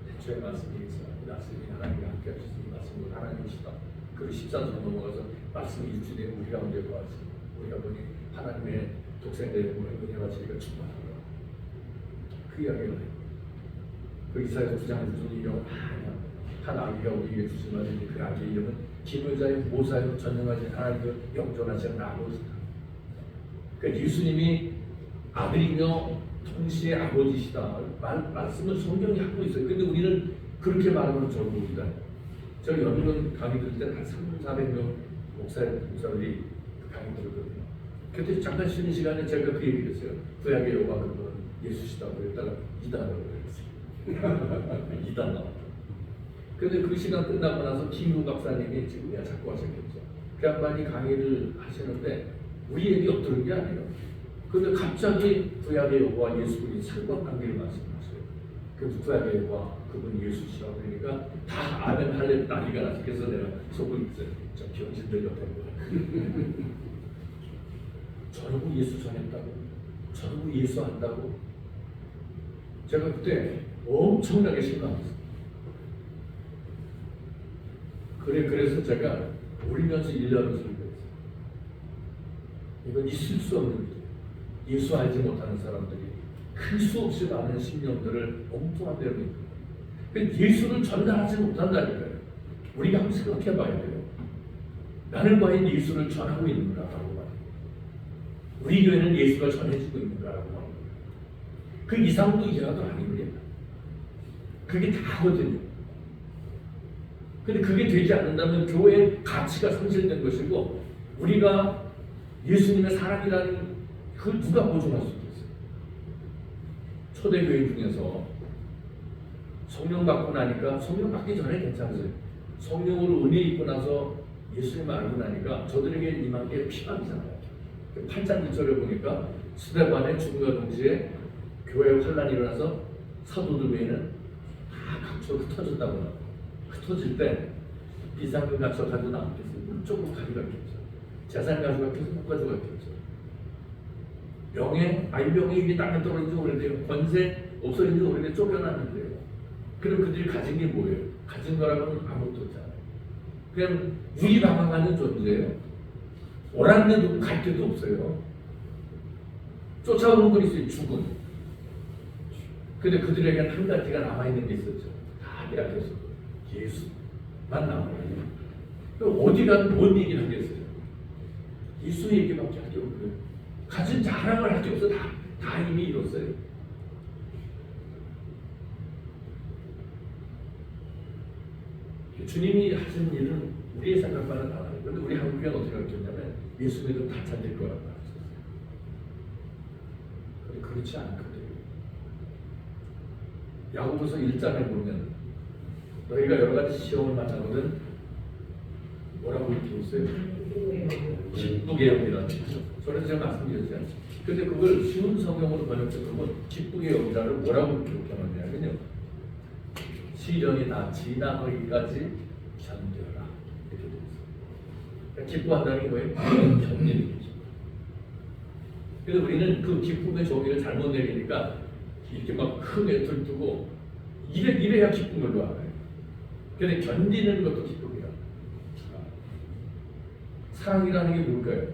대초의 말씀이 있어요. 말씀이 하나님과 함께 하셨으니 말씀은 하나님이시다. 그리고 14절 넘어가서 말씀이 일주일에 우리 가운데 거하시니 우리가 보니 하나님의 독생자의 은혜와 진리가 충만하다. 그 이야기를 해요. 그 이사야서 9장 1절에 이런 한 아기가 우리에게 주시면 그 아기의 이름은 기물자의 모사요 전능하신 하나님의 영존하신 아버지다. 그러니까 예수님이 아들이며 동시에 아버지시다. 말씀을 성경이 하고 있어요. 근데 우리는 그렇게 말하면 저부입니다. 제가 연구원 강의 들을 때 한 300~400명 목사들이 강의 들었거든요. 그때 잠깐 쉬는 시간에 제가 그 얘기를 했어요. 구약의 여호와 그분은 예수시다고 그랬다가 이단이라고 그랬어요. 이단 나왔다. 근데 그 시간 끝나고 나서 김우 박사님이 지금 자꾸 하셨겠죠. 그 양반이 강의를 하시는데 우리 얘기 엎드는 게 아니에요. 근데 갑자기 구약의 여호와 예수님이 상관관계를 말씀하셔요. 그래서 구약의 여호와 그분 예수시라고 그러니까 다 아멘 할래 난리가 나서 그래서 내가 속을 저 병신들 옆에 저러고 예수 전했다고, 저러고 예수 안다고. 제가 그때 엄청나게 실망했어요. 그래서 제가 울면서 1년을 설교했어요. 이건 있을 수 없는 일이에요. 예수 알지 못하는 사람들이 클 수 없이 많은 신령들을 엉뚱한 데로 이끌어요. 예수를 전달하지 못한다니까요. 우리가 한번 생각해 봐야 돼요. 나는 과연 예수를 전하고 있는가라고 말해요. 우리 교회는 예수가 전해지고 있는가라고 말해요. 그 이상도 이하도 아닙니다. 그게 다거든요. 근데 그게 되지 않는다면 교회의 가치가 상실된 것이고, 우리가 예수님의 사랑이라는 그걸 누가 보존할 수 있겠어요? 초대교회 중에서 성령 받고 나니까, 성령 받기 전에 괜찮으세요. 성령으로 은혜 입고 나서 예수님을 알고 나니까 저들에게 임한 게 피망이잖아요. 8장 1절에 보니까 스데반의 죽음과 동시에 교회에 환란이 일어나서 사도들 외에는 다 각처로 흩어졌다고 나와요. 흩어질 때 비상금 가져가도 남겠어요. 물쪽으로 가져갔겠죠. 재산 가져갔겠죠. 못 가져갔겠죠. 명예 이게 땅에 떨어진 지 오래돼요. 권세 없어진 지 오래돼 쫓겨났는데요. 그럼 그들이 가진 게 뭐예요? 가진 거라고는 아무것도 없잖아요. 그냥 위방황하는 존재예요. 오라는 데도 갈 데도 없어요. 쫓아오는 건 있어요. 죽음. 근데 그들에게는 한 가지가 남아있는 게 있었죠. 다 빼앗겼어. 예수만 남아있는. 어디가 뭔 얘기를 하겠어요? 예수 얘기밖에 하기 없고요. 가진 자랑을 할 게 없어. 다 이미 이뤘어요. 주님이 하신 일은 우리의 생각과는 달라요. 그런데 우리 한국교회는 어떻게 생각했냐면 예수 믿으면 다 찾을 거라고 하셨어요. 그런데 그렇지 않거든요. 야고보서 1장에 보면 너희가 여러 가지 시험을 만나거든 뭐라고 이렇게 있어요? 기쁘게 여기라. 저는 제가 말씀드렸잖아요. 근데 그걸 쉬운 성경으로 번역해보면 기쁘게 여기라를 뭐라고 기록하느냐면요. 시련이 다 지나가기까지 견뎌라. 이렇게 되어 있어요. 그러니까 기뻐한다는 게 뭐예요? 견디는 거죠. 그래서 우리는 그 기쁨의 종이를 잘못 내리니까 이렇게 막 큰 애를 두고 이래야 기쁜 걸로 알아요. 근데 견디는 것도 기쁨이야. 사랑이라는 게 뭘까요?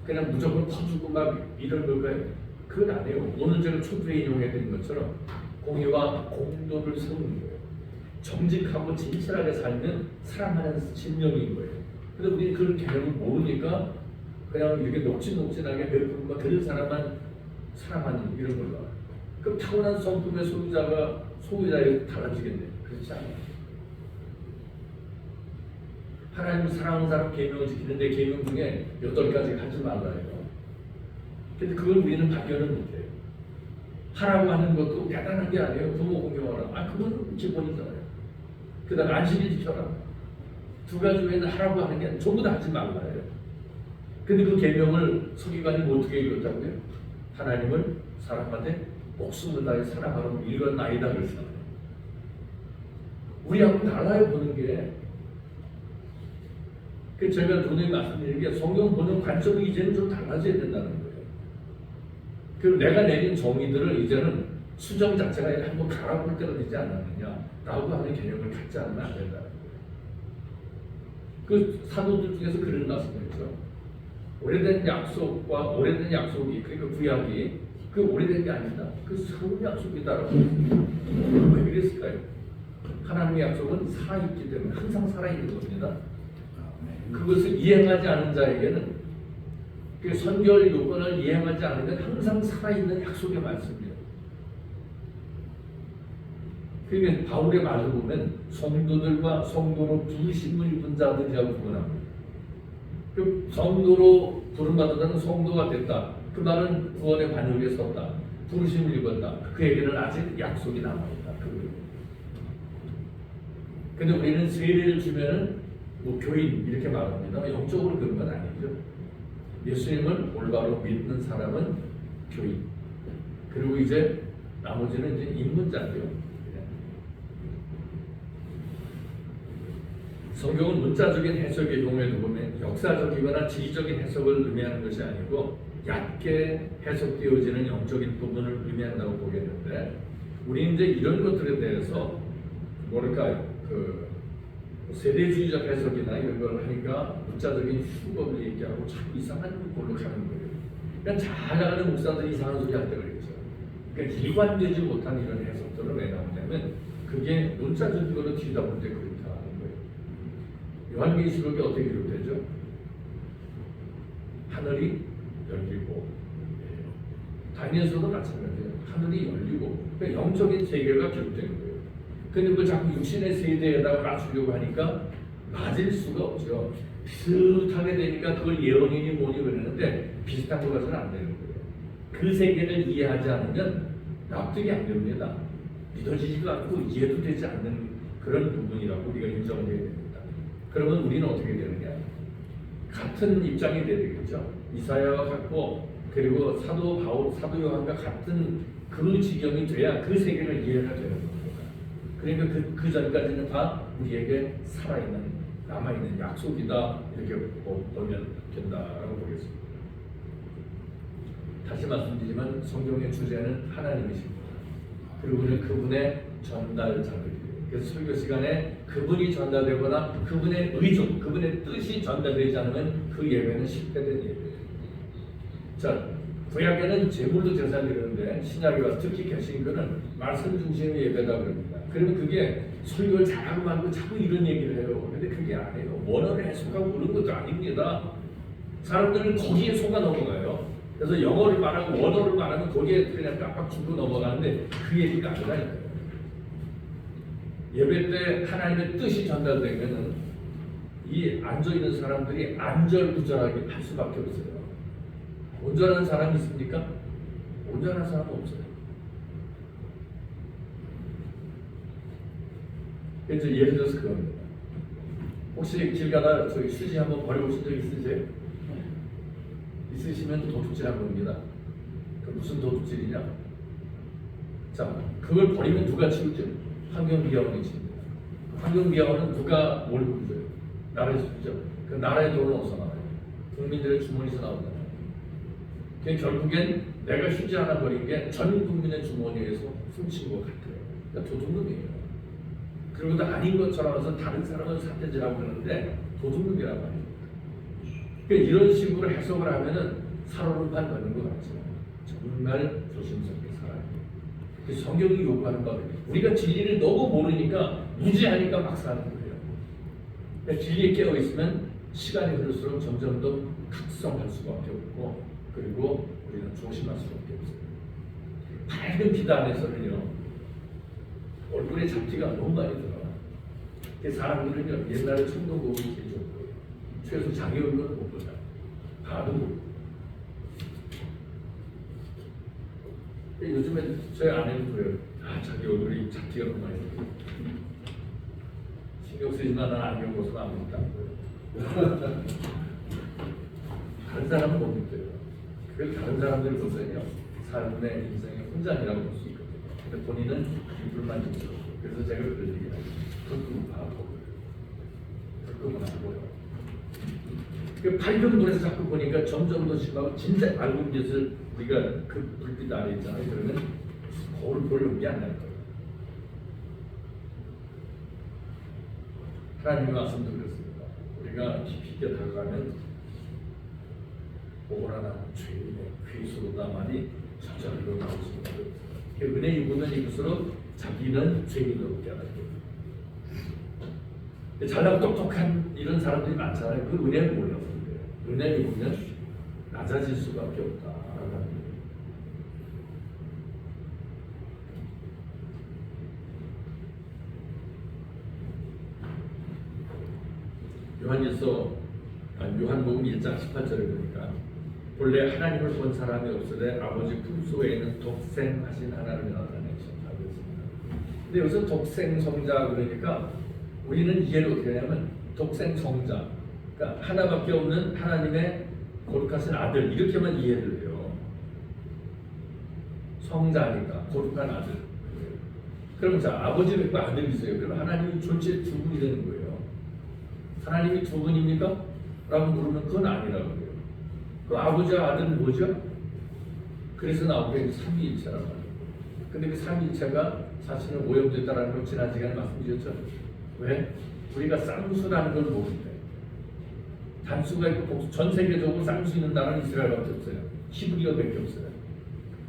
그냥 무조건 퍼주고 막 이런 걸까요? 그건 아니에요. 오늘 제가 초두에 인용해드린 것처럼 공의와 공도를 세우는 거예요. 정직하고 진실하게 살면 사랑하는 진영인 거예요. 근데 우리는 그런 개념을 모르니까 그냥 이렇게 녹진하게 베풀고 그런 사람만 사랑하는 이런 걸로 알아요. 그럼 타고난 성품의 소유자에 달라지겠네. 그렇지 않아요. 하나님 사랑하는 사람 계명을 지키는데 계명 중에 8가지 하지 말라요. 근데 그걸 우리는 발견을 못해요. 하라고 하는 것도 대단한 게 아니에요. 부모 공경하라. 그건 기본이잖아요. 그 다음에 안식일 지켜라. 2가지 외에는 하라고 하는 게 전부 다 하지 말라요. 근데 그 계명을 서기관이 어떻게 읽었다고요? 하나님을 사랑하되 목숨을 다해 사랑하라고 읽었나이다 그랬어요. 우리하고 달라요 보는 게. 그 제가 오늘 말씀드린 게 성경 보는 관점이 이제는 좀 달라져야 된다는 거예요. 그리고 내가 내린 정의들을 이제는 수정 자체가 한번 갈아볼 때가 되지 않았느냐라고 하는 개념을 갖지 않으면 안 된다는 거예요. 그 사도들 중에서 그런 말씀이죠. 오래된 약속과 오래된 약속이 그러니까 구약이 그 오래된 게 아니다. 그 새로운 약속이다라고 했습니다. 왜 그랬을까요? 하나님의 약속은 살아있기 때문에 항상 살아있는 겁니다. 그것을 이행하지 않은 자에게는 그 선결 요건을 이행하지 않으면 항상 살아있는 약속의 말씀이에요. 그러니까 바울의 말을 보면 성도들과 성도로 부르심을 입은 자들이라고 구분합니다. 그 성도로 부름받았다는 성도가 됐다. 그 말은 구원의 반역에 섰다. 부르심을 입었다. 그에게는 아직 약속이 남아있다. 근데 우리는 세례를 주면은 뭐 교인 이렇게 말합니다. 영적으로 그런 건 아니죠. 예수님을 올바로 믿는 사람은 교인. 그리고 이제 나머지는 이제 입문자죠. 성경은 문자적인 해석의 경우에도 보면 역사적이거나 지리적인 해석을 의미하는 것이 아니고 얕게 해석되어지는 영적인 부분을 의미한다고 보겠는데 우리는 이제 이런 것들에 대해서 뭐랄까요? 그 세대주의적 해석이나 이런 걸 하니까 문자적인 수법을 얘기하고 참 이상한 걸로 가는 거예요. 그냥 잘 나가는 목사들이 이상한 소리 할 때가 있죠. 그러니까 일관되지 못한 이런 해석들을 왜 나오냐면 그게 문자적으로 뒤다 볼 때 그렇다 하는 거예요. 요한계시록이 어떻게 기록되죠? 하늘이 열리고 다니엘서도 마찬가지예요. 하늘이 열리고 그러니까 영적인 세계가 기록된 거예요. 근데 그걸 자꾸 육신의 세대에다가 맞추려고 하니까 맞을 수가 없죠. 비슷하게 되니까 그걸 예언이니 뭐니 그러는데 비슷한 거 가서는 안 되는 거예요. 그 세계를 이해하지 않으면 납득이 안 됩니다. 믿어지지도 않고 이해도 되지 않는 그런 부분이라고 우리가 인정해야 됩니다. 그러면 우리는 어떻게 되느냐? 같은 입장이 돼야 되겠죠. 이사야와 같고 그리고 사도 바울, 사도 요한과 같은 그 지경이 돼야 그 세계를 이해가 되는 겁니다. 그러니까 그 전까지는 다 우리에게 살아있는 남아있는 약속이다 이렇게 보면 된다라고 보겠습니다. 다시 말씀드리지만 성경의 주제는 하나님이십니다. 그리고 우리는 그분의 전달자들이에요. 그래서 설교 시간에 그분이 전달되거나 그분의 의존, 그분의 뜻이 전달되지 않으면 그 예배는 실패된 예배예요. 자, 구약에는 제물도 제사를 드리는데 신약에 와서 특히 개신교는 말씀 중심의 예배다 그럽니다. 그러면 그게 설교를 잘하고 말고 자꾸 이런 얘기를 해요. 근데 그게 아니에요. 원어를 해석하고 그런 것도 아닙니다. 사람들은 거기에 속아 넘어가요. 그래서 영어를 말하고 원어를 말하면 거기에 그냥 깜빡 주고 넘어가는데 그 얘기가 아니라니까요. 예배 때 하나님의 뜻이 전달되면은 이 앉아있는 사람들이 안절부절하게 할 수밖에 없어요. 온전한 사람이 있습니까? 온전한 사람은 없어요. 그래서 예를 들어서 그겁니다. 혹시 길 가다 저기 휴지 한번 버려보신 적 있으세요? 있으시면 도둑질한 겁니다. 그 무슨 도둑질이냐? 자, 그걸 버리면 누가 치우죠? 환경미화원이 치웁니다. 환경미화원은 누가 몰고 줘요? 나라에서 주죠. 그 나라의 돈은 어디서 나와요? 국민들의 주머니에서 나오잖아요. 그 결국엔 내가 휴지 하나 버린 게 전 국민의 주머니에서 훔친 것 같아요. 그러니까 도둑놈이에요. 그리고 아닌 것처럼 해서 다른 사람을 사태질하고 그러는데 도둑놈이라고 합니다. 그러니까 이런 식으로 해석을 하면은 살얼음판 받는 것 같죠. 정말 조심스럽게 살아야 돼요. 성경이 요구하는 바는 우리가 진리를 너무 모르니까 무지하니까 막 사는 거예요. 그러니까 진리에 깨어 있으면 시간이 흐를수록 점점 더 각성할 수밖에 없고, 그리고 우리는 조심할 수밖에 없어요. 밝은 빛 안에서는요 얼굴에 잡티가 너무 많이 들어요. 사람들은요 옛날에 청동도구를 제일 좋고요. 최소 자기 얼굴은 못 보자. 봐도 못 보고. 요즘에 저희 아내는 그래요. 자기 얼굴이 잡티가 너무 많이 들어요. 신경 쓰지만 나는 안경 벗으면 아무것도 안 보여요. 다른 사람은 못 믿어요. 그걸 다른 사람들을 보세요. 삶의 인생의 혼잔이라고 볼 수 있거든요. 근데 본인은 불만 있죠. 그래서 제가 그런 얘기를 하죠. 그건 바보. 그건 바보요. 그 밝은 불에서 자꾸 보니까 점점 더 심하고 진짜 밝은 빛을 우리가 그 불빛 아래 있잖아요. 그러면 거울 볼 용기 안 날 거예요. 하나님의 말씀도 그렇습니다. 우리가 깊이 있게 다가가면 오라나 죄인의 괴수로다만이 저절로 나올 수가 없어요. 은혜 입으면 입을수록 자기는 죄인으로 깨닫게 됩니다. 잘나고 똑똑한 이런 사람들이 많잖아요. 그 은혜를 몰라서 그래요. 은혜를 입으면 낮아질 수밖에 없다. 요한복음 1장 18절에 보니까 본래 하나님을 본 사람이 없으되 아버지 품속에는 독생하신 하나님을 나타내셨다고 했습니다. 근데 여기서 독생성자 그러니까 우리는 이해를 어떻게 하냐면 독생성자, 그러니까 하나밖에 없는 하나님의 거룩하신 아들 이렇게만 이해를 해요. 성자니까 거룩한 아들. 그럼 자 아버지가 있고 아들이 있어요. 그럼 하나님이 존재 두 분이 되는 거예요. 하나님이 두 분입니까? 라고 물으면 그건 아니라고 해요. 그 아버지와 아들은 뭐죠? 그래서 나오게 삼위일체라고 합니다. 근데 그 삼위일체가 사실은 오염됐다는 걸 지난 시간에 말씀드렸죠. 왜? 우리가 쌍수라는 걸 모른대. 단수가 있고 복수, 전 세계적으로 쌍수 있는 나라는 이스라엘밖에 없어요. 히브리어밖에 없어요.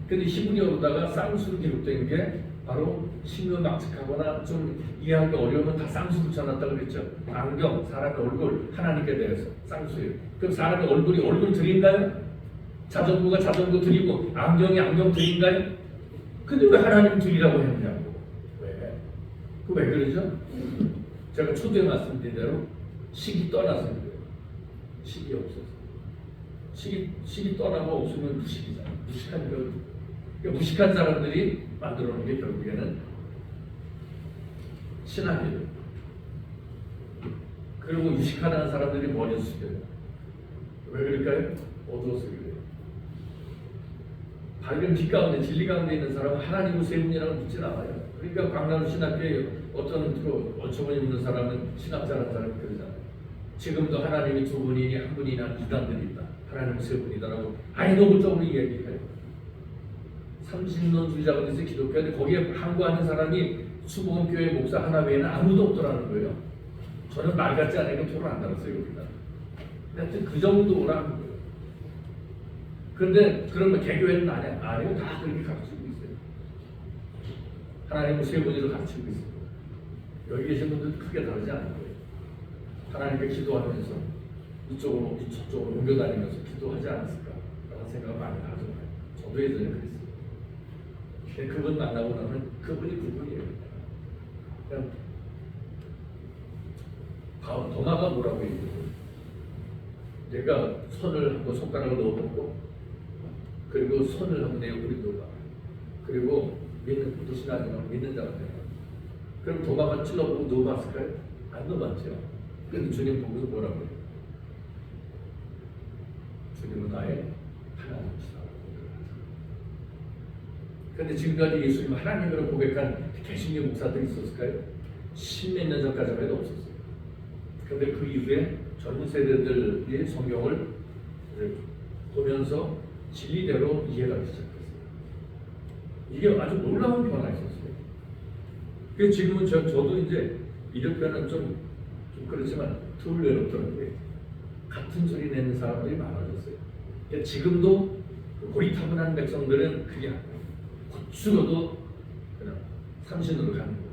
근데 히브리어로다가 쌍수로 기록된 게 바로 신묘막측하거나 좀 이해하기 어려우면 다 쌍수 붙여놨다고 그랬죠. 안경, 사람의 얼굴, 하나님께 대해서 쌍수예요. 그럼 사람의 얼굴이 얼굴 들인가요? 자전거가 자전거 들이고 안경이 안경 들인가요? 근데 왜 하나님 들이라고 했냐고. 왜? 그 왜 그러죠? 제가 초대에 말씀드린 대로 식이 떠나서 그래요. 식이 없어서. 식이 떠나고 없으면 무식이잖아요. 무식한 거. 그러니까 무식한 사람들이 만들어 놓은 게 결국에는 신학이에요. 그리고 유식하다는 사람들이 머리를 숙여요. 왜 그럴까요? 어두워서 그래요. 밝은 빛 가운데 진리 가운데 있는 사람은 하나님을 세 분이라고 믿지 않아요. 그러니까 강남 신학교에 어떤 그 어처구니 없는 사람은 신학자라는 사람이 그러잖아요. 지금도 하나님이 두 분이니 한 분이나 이단들이 있다. 하나님은 세 분이다라고 아예 노골적으로 얘기해요. 삼신론주의자가 돼서 기독교인데 거기에 항거하는 사람이 수복음교회 목사 하나 외에는 아무도 없더라는 거예요. 저는 말 같지 않으니까 토론 안 달았어요. 여기다. 하여튼 그 정도라는 거예요. 그런데 그러면 개교회는 아니고 다 그렇게 가르치고 있어요. 하나님은 세 분이를 가르치고 있어요. 여기 계신 분들은 크게 다르지 않은 거예요. 하나님께 기도하면서 이쪽으로 저쪽으로 옮겨다니면서 기도하지 않았을까 라는 생각을 많이 하죠. 저도 예전에 그랬어요. 근데 그분 만나고 나면 그분이 그분이에요. 그냥 도마가 뭐라고 얘기해요. 내가 손을 한번 손가락을 넣어보고 그리고 손을 한번 내 옆구리 넣어봐. 그리고 믿는 뜻이 나지만 믿는 자가 되라. 그럼 도마가 찔러보고 넣어봤을까요? 안 넣어봤죠. 근데 주님 보고서 뭐라고 해요? 주님은 나의 하나님이시다. 그런데 지금까지 예수님 하나님으로 고백한 개신교 목사들이 있었을까요? 십몇 년 전까지만 해도 없었어요. 그런데 그 이후에 젊은 세대들이 성경을 보면서 진리대로 이해하기 시작했어요. 이게 아주 놀라운 변화가 있었어요. 그래서 지금은 저도 이제 이렇게는 좀 그렇지만 덜 외롭더라고요. 같은 소리 내는 사람들이 많아졌어요. 그러니까 지금도 고리타분한 백성들은 그게 아니에요. 곧 죽어도 그냥 삼신으로 가는 거예요.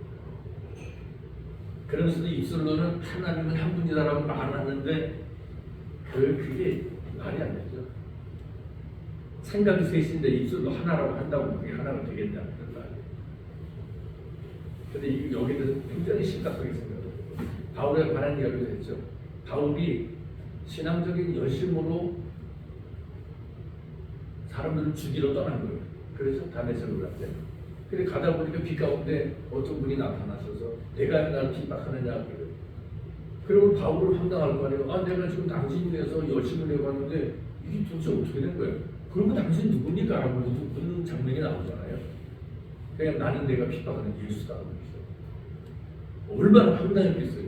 그러면서도 입술로는 하나님은 한 분이다라고 말을 하는데 그게 말이 안 되죠. 생각이 셋인데 입술로 하나라고 한다고 그게 하나가 되겠냐는 말이에요. 근데 여기에 대해서 굉장히 심각하게 생각해요. 바울에 관한 이야기도 했죠. 바울이 신앙적인 열심으로 사람들을 죽이러 떠난 거예요. 그래서 다메섹으로 갔대요. 근데 가다 보니까 비 가운데 어떤 분이 나타나셔서 내가 나를 핍박하느냐 그래요. 그러면 바울을 황당할 거 아니에요. 아 내가 지금 당신이 위해서 열심을 내봤는데 이게 도대체 어떻게 된 거예요? 그러면 당신 누굽니까? 라고 묻는 장면이 나오잖아요. 그냥 나는 내가 핍박하는 예수다. 얼마나 황당했겠어요.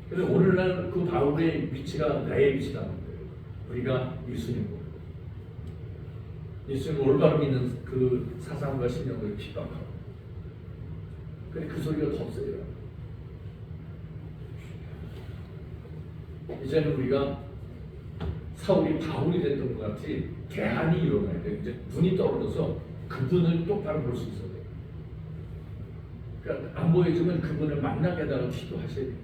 그래서 오늘날 그 바울의 위치가 나의 위치라는 거예요. 우리가 예수님을 예수님 올바로 믿는 그 사상과 신념을 핍박하고 근데 그 소리가 더 세요. 이제는 우리가 사울이 바울이 됐던 것 같이 개한이 일어나야 돼요. 이제 눈이 떨어져서 그분을 똑바로 볼 수 있어야 돼요. 그러니까 안 보여주면 그분을 만나게 해달라고 기도하셔야 돼요.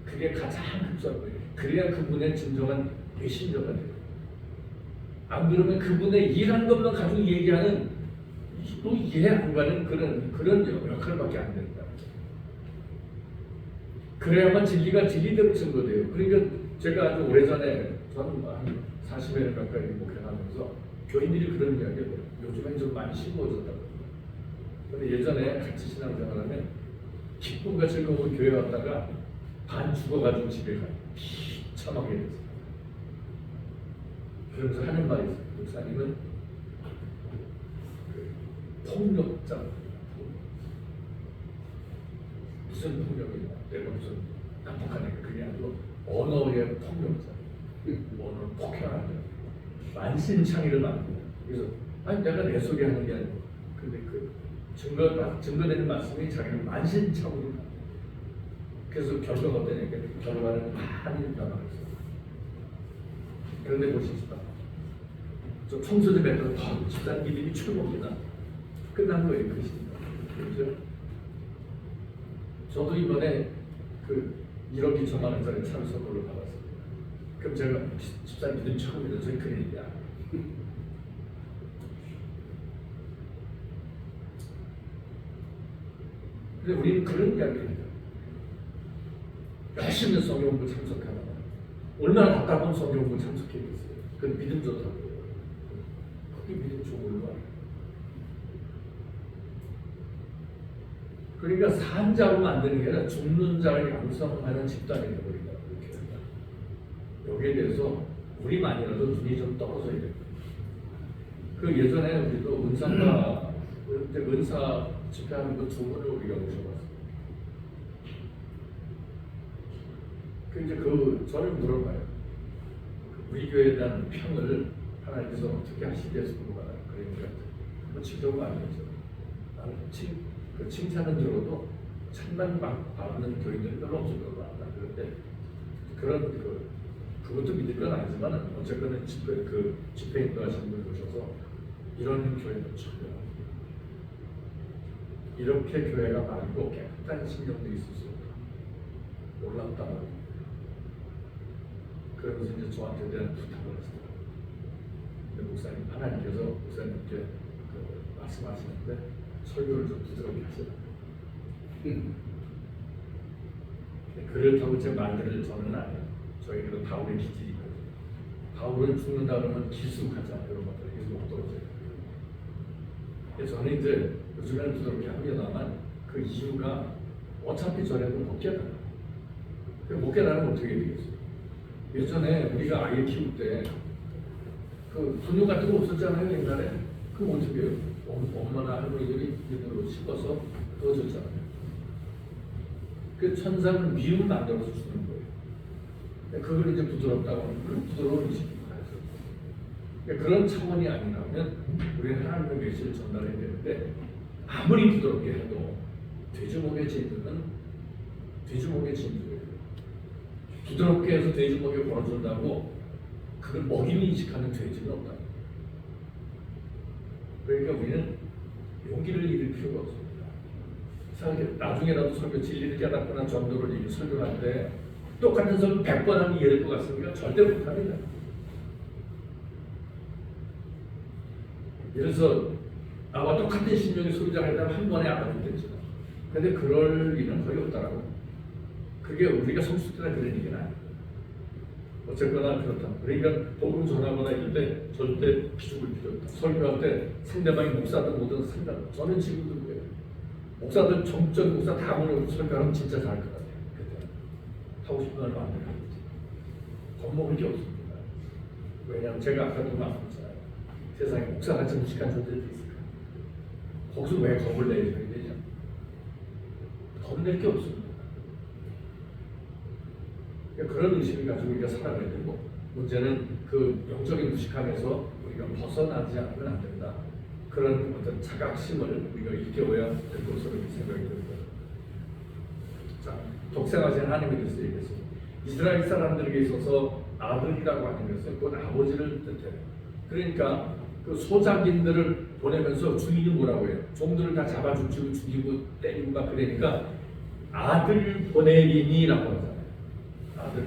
그게 가장 흡사한 거예요. 그래야 그분의 진정한 배신자가 돼요. 안 그러면 그분의 일한 것만 가지고 얘기하는 또 이해 안 가는 그런 역할밖에 안 된다. 그래야만 진리가 진리대로 증거돼요. 그러니까 제가 아주 오래전에 저는 한 40여 년 가까이 목회하면서 교인들이 그런 이야기를 해요. 요즘엔 좀 많이 심어졌다고. 근데 예전에 같이 신앙생활하면 기쁨과 즐거움으로 교회 왔다가 반 죽어가지고 집에 가요. 비참하게 됐어요. 그러면서 하는 말이 있어요. 목사님은 폭력자. 무슨 폭력이냐? 내가 무슨 난폭한 애가 그게 아니고 언어의 폭력자. 언어를 폭행하는 만신창이를 만든다. 그래서 아니 내가 내 소리 하는 게 아니고 근데 그 증거되는 말씀이 자기는 만신창으로 만든다. 그래서 결과가 어떠냐니까 결과는 많이 변화했어요. 그런데 보십시다. 저 청소년 맺던 집단 믿음이 최고입니다. 끝난 거예요, 그 시간. 그렇죠? 저도 이번에 그 1억 2천만 원짜리 참 선물을 받았어요. 그럼 제가 집단 믿음이 최고입니다. 저희 그런 얘기야. 근데 우리는 그런 이야기를 해요. 열심히 성경공부 참석하나 얼마나 답답한 성경공부 참석해야겠어요. 그건 믿음 좋다고. 그게 믿음 좋은 거 아니에요. 그러니까 산 자로 만드는 게 아니라 죽는 자를 양성하는 집단이 되어버린다. 이렇게 된다. 여기에 대해서 우리만이라도 눈이 좀 떨어져야 돼요. 그 예전에 우리도 은사가 그때 은사 집회하는 그 두 분을 우리가 모셔봤어요. 이제 저를 물어봐요. 우리 교회에 대한 평을 하나님께서 어떻게 하시겠어요? 그러니까 뭐 지적은 아니죠. 나는 그 칭찬은 들어도 찬만 받는 교인들이 별로 없을 것 같다. 그런데 그런 그것도 믿을 건 아니지만 어쨌거나 집회 인도하시는 분을 보셔서 이런 교회는 처음이야. 이렇게 교회가 맑고 깨끗한 신경도 있을 수 없다. 놀랍다. 그러면서 이제 저한테 대한 부탁을 했어요. 근데 목사님, 하나님께서 목사님께 말씀하시는데 설교를 좀 부드럽게 하시라고. 그렇다고 제 말들을 저는 안 해요. 저에게도 바울의 기질이 있거든요. 바울은 죽는다 그러면 기숙하잖아요. 이런 것들 계속 못 떨어져요. 그래서 저는 이제 요즘에는 부드럽게 합니다만 그 이유가 어차피 전에도 못 깨달아요. 못 깨달으면 어떻게 되겠어요? 예전에 우리가 아이 키울 때 그 분유 같은 거 없었잖아요. 옛날에. 그럼 어떻게 해요? 엄마나 할머니들이 비누로 씹어서 넣어줬잖아요. 그 천상은 미움 만들어서 주는 거예요. 그걸 이제 부드럽다고 하는 그런 부드러운 음식인 거예요. 그런 차원이 아니라면 우리는 하나님의 메시지를 전달해야 되는데 아무리 부드럽게 해도 돼지목의 진주는 돼지목의 진주예요. 부드럽게 해서 돼지목에 걸어준다고 그걸 먹이를 인식하는 돼지는 없다. 그러니까 우리는 용기를 잃을 필요가 없습니다. 이상하게 나중에라도 설교 진리를 깨닫거나 전도를 설교할 때 똑같은 설교 100번 하면 이해될 것 같습니까? 절대 못합니다. 그래서 나와 똑같은 신명의 소유자가 있다면 한 번에 알아듣겠죠. 근데 그럴 일은 거의 없다라고. 그게 우리가 성숙되나 그런 얘기는 아니에요. 어쨌거나 그렇다. 그러니까 복음 전하거나 이럴 때 절대 기죽을 필요 없다. 설교할 때 상대방이 목사든 뭐든 상관. 저는 지금도 그래요. 목사들 정적 목사 다 모여 설교하면 진짜 잘할 것 같아요. 그때 하고 싶은 말 마음대로 하겠지. 겁먹을 게 없습니다. 왜냐하면 제가 아까도 말씀드렸잖아요. 세상에 목사같이 무식한 존재도 있을까? 거기서 왜 겁을 내야 되냐? 겁낼 게 없습니다. 그런 의식을 가지고 우리가 살아가야 되고 문제는 그 영적인 무식함에서 우리가 벗어나지 않으면 안 된다. 그런 어떤 자각심을 우리가 일깨워야 될 것으로 생각이 듭니다. 자, 독생하신 하나님에 대해서 얘기했습니다. 이스라엘 사람들에게 있어서 아들이라고 하는 것은 곧 아버지를 뜻해요. 그러니까 그 소작인들을 보내면서 주인이 뭐라고 해요? 종들을 다 잡아 죽이고 때리고 막 그러니까 아들 보내리니라고 하잖아요. 아들.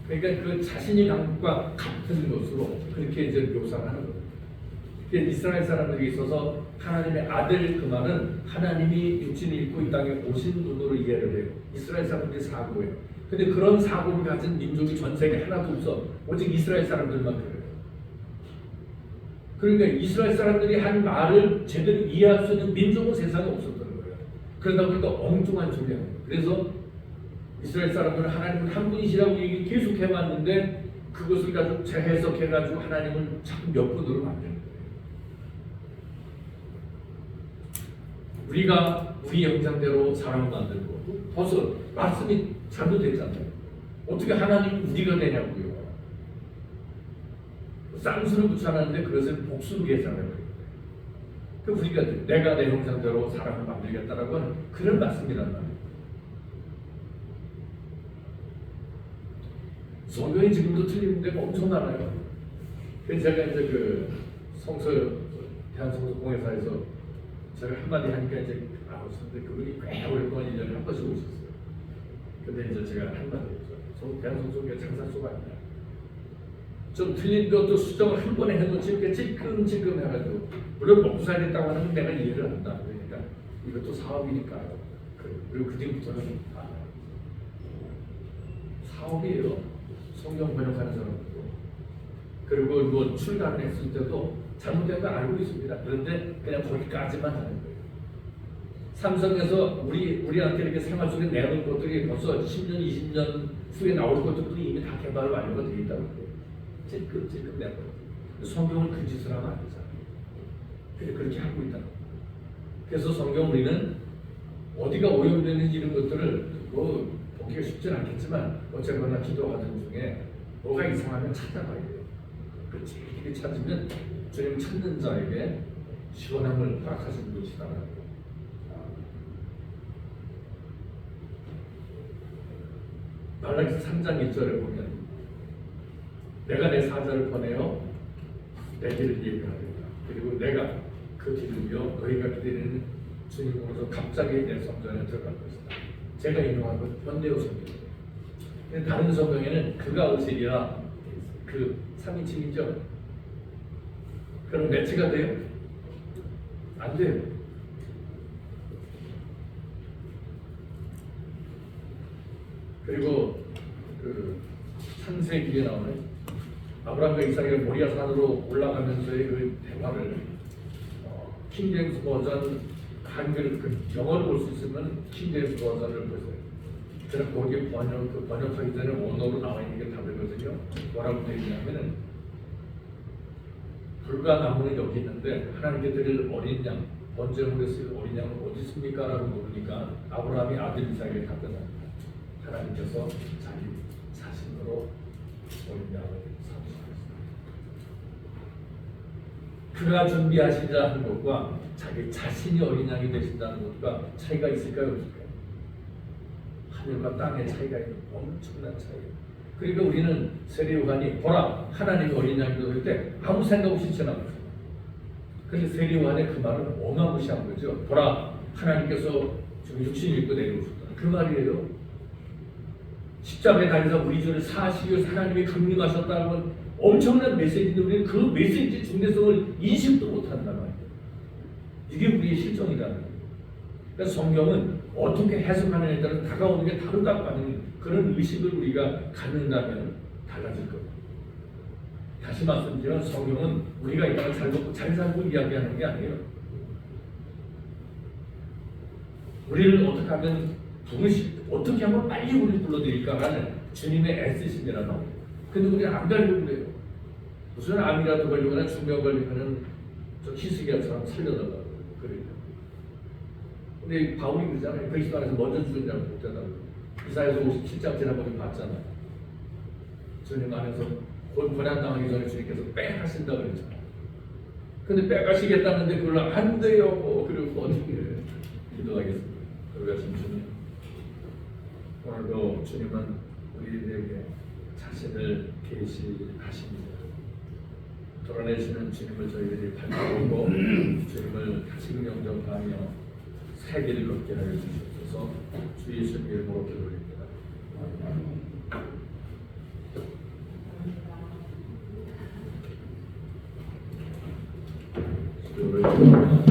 그러니까 그 자신이 강국과 같은 것으로 그렇게 이제 묘사를 하는 거예요. 이스라엘 사람들에게 있어서 하나님의 아들 그 말은 하나님이 육신을 입고 이 땅에 오신 분으로 이해를 해요. 이스라엘 사람들이 사고예요. 근데 그런 사고를 가진 민족이 전 세계 하나도 없어. 오직 이스라엘 사람들만 그래요. 그러니까 이스라엘 사람들이 한 말을 제대로 이해할 수 있는 민족은 세상에 없었던 거예요. 그러다 보니까 엉뚱한 소리 하는 거예요. 그래서 이스라엘 사람들은 하나님은 한 분이시라고 얘기 계속 해왔는데 그것을 가지고 재해석해가지고 하나님을 자꾸 몇 분으로 만드는 거예요. 우리가 우리 형상대로 사람을 만들고 벌써 말씀이 잘못됐잖아요. 어떻게 하나님이 우리가 되냐고요. 쌍수를 붙여놨는데 그것을 복수로 계산해요. 그 우리가 내가 내 형상대로 사람을 만들겠다라고 하는 그런 말씀이란 말이에요. 성경이 지금도 틀린 데가 엄청 많아요. 그래서 제가 이제 그 대한성서공회사에서 제가 한마디 하니까 이제 알았는데 그분이 꽤 오랫동안 1년에 한 번씩 오셨어요. 근데 이제 제가 한마디 했죠. 대한성서공회 장사수가 아니야. 좀 틀린 것도 수정을 한 번에 해놓지 이렇게 찔끔찔끔 해가지고 물론 먹고 살겠다고 하는 건 내가 이해를 한다. 그러니까 이것도 사업이니까요. 그리고 그 뒤부터는 사업이에요. 성경 번역하는 사람들도 그리고 뭐 출간을 했을 때도 잘못된 거 알고 있습니다. 그런데 그냥 거기까지만 하는 거예요. 삼성에서 우리한테 이렇게 생활 속에 내놓은 것들이 벌써 10년, 20년 후에 나올 것들도 이미 다 개발 완료가 되어 있다고 해요. 찔끔찔끔 내버려. 성경을 그 짓을 하면 안 되잖아요. 근데 그렇게 하고 있다고. 그래서 성경 우리는 어디가 오염되는지 이런 것들을 뭐 보기가 쉽진 않겠지만 어쨌거나 기도하던 중에 뭐가 이상하면 찾아봐야 돼요. 그렇지. 이렇게 찾으면 주님 찾는 자에게 시원함을 허락하시는 것이다라는 거. 말라기서 3장 1절에 보면 내가 내 사자를 보내어 내 길을 예비하리라. 그리고 내가 그 길을 위어 너희가 기다리는 주님으로서 갑자기 내 성전에 들어갈 것이다. 제가 인용한 건 현대어 성경. 다른 성경에는 그가 오시리라. 그 3인칭이죠. 그럼 매치가 돼요? 안 돼요. 그리고 그 창세기에 나오는 아브라함과 이삭이 모리아 산으로 올라가면서의 그 대화를 킹제임스 버전 한글 그 영어를 볼 수 있으면 킹제임스 버전을 보세요. 그럼 거기 번역하기 전에 원어로 나와 있는 게 다르거든요. 뭐라고 되어 있냐면은 불과 나무는 여기 있는데 하나님께 드릴 어린 양, 번제물에 쓸 어린 양은 어디 있습니까? 라고 물으니까 아브라함이 아들 이삭에게 답변합니다. 하나님께서 자기 자신으로 어린 양을 사주셨습니다. 그가 준비하시자 는 것과 자기 자신이 어린 양이 되신다는 것과 차이가 있을까요? 없을까요? 하늘과 땅의 차이가 있는 엄청난 차이예요. 그러니까 우리는 세례요한이 보라 하나님이 어린 양이 되실 때 아무 생각 없이 지나갔어요. 그런데 세례요한의 그 말은 어마무시한 거죠. 보라 하나님께서 지금 육신 입고 내려오셨다. 그 말이에요. 십자가에 달려서 우리 주를 사시기 위해서 하나님이 강림하셨다는 건 엄청난 메시지인데 우리는 그 메시지 중대성을 인식도 못한단 말이에요. 이게 우리의 실정이라는 거예요. 그래서 성경은 어떻게 해석하느냐에 따라 다가오는 게 다르다고 하는 그런 의식을 우리가 갖는다면 달라질 겁니다. 다시 말씀드리면 성경은 우리가 이 땅을 잘 먹고 잘 살고 이야기하는 게 아니에요. 우리를 어떻게 하면 어떻게 하면 빨리 우리를 불러드릴까라는 주님의 애쓰심이라는 거예요. 근데 우리는 안 가려고 그래요. 무슨 암이라도 걸리거나 중병 걸리면은 저 히스기야처럼 살려달라고 그래요. 근데 바울이 그러잖아요. 그리스도 안에서 먼저 죽은 자를 못 되다고. 이사야서 57장 지난번에 봤잖아요. 주님 안에서 곧 고난당하기 전에 주님께서 빼가신다 그랬잖아요. 근데 빼가시겠다는데 그걸 안 돼요. 그리고 어떻게 기도하겠습니다. 그러신 주님, 오늘도 주님은 우리에게 자신을 계시하십니다. 드러내시는 주님을 저희들이 발견하고 주님을 다시금 영접하며 새 길을 걷게 하여 주시옵소서. 주 예수님 이름으로 기도드립니다. 기도를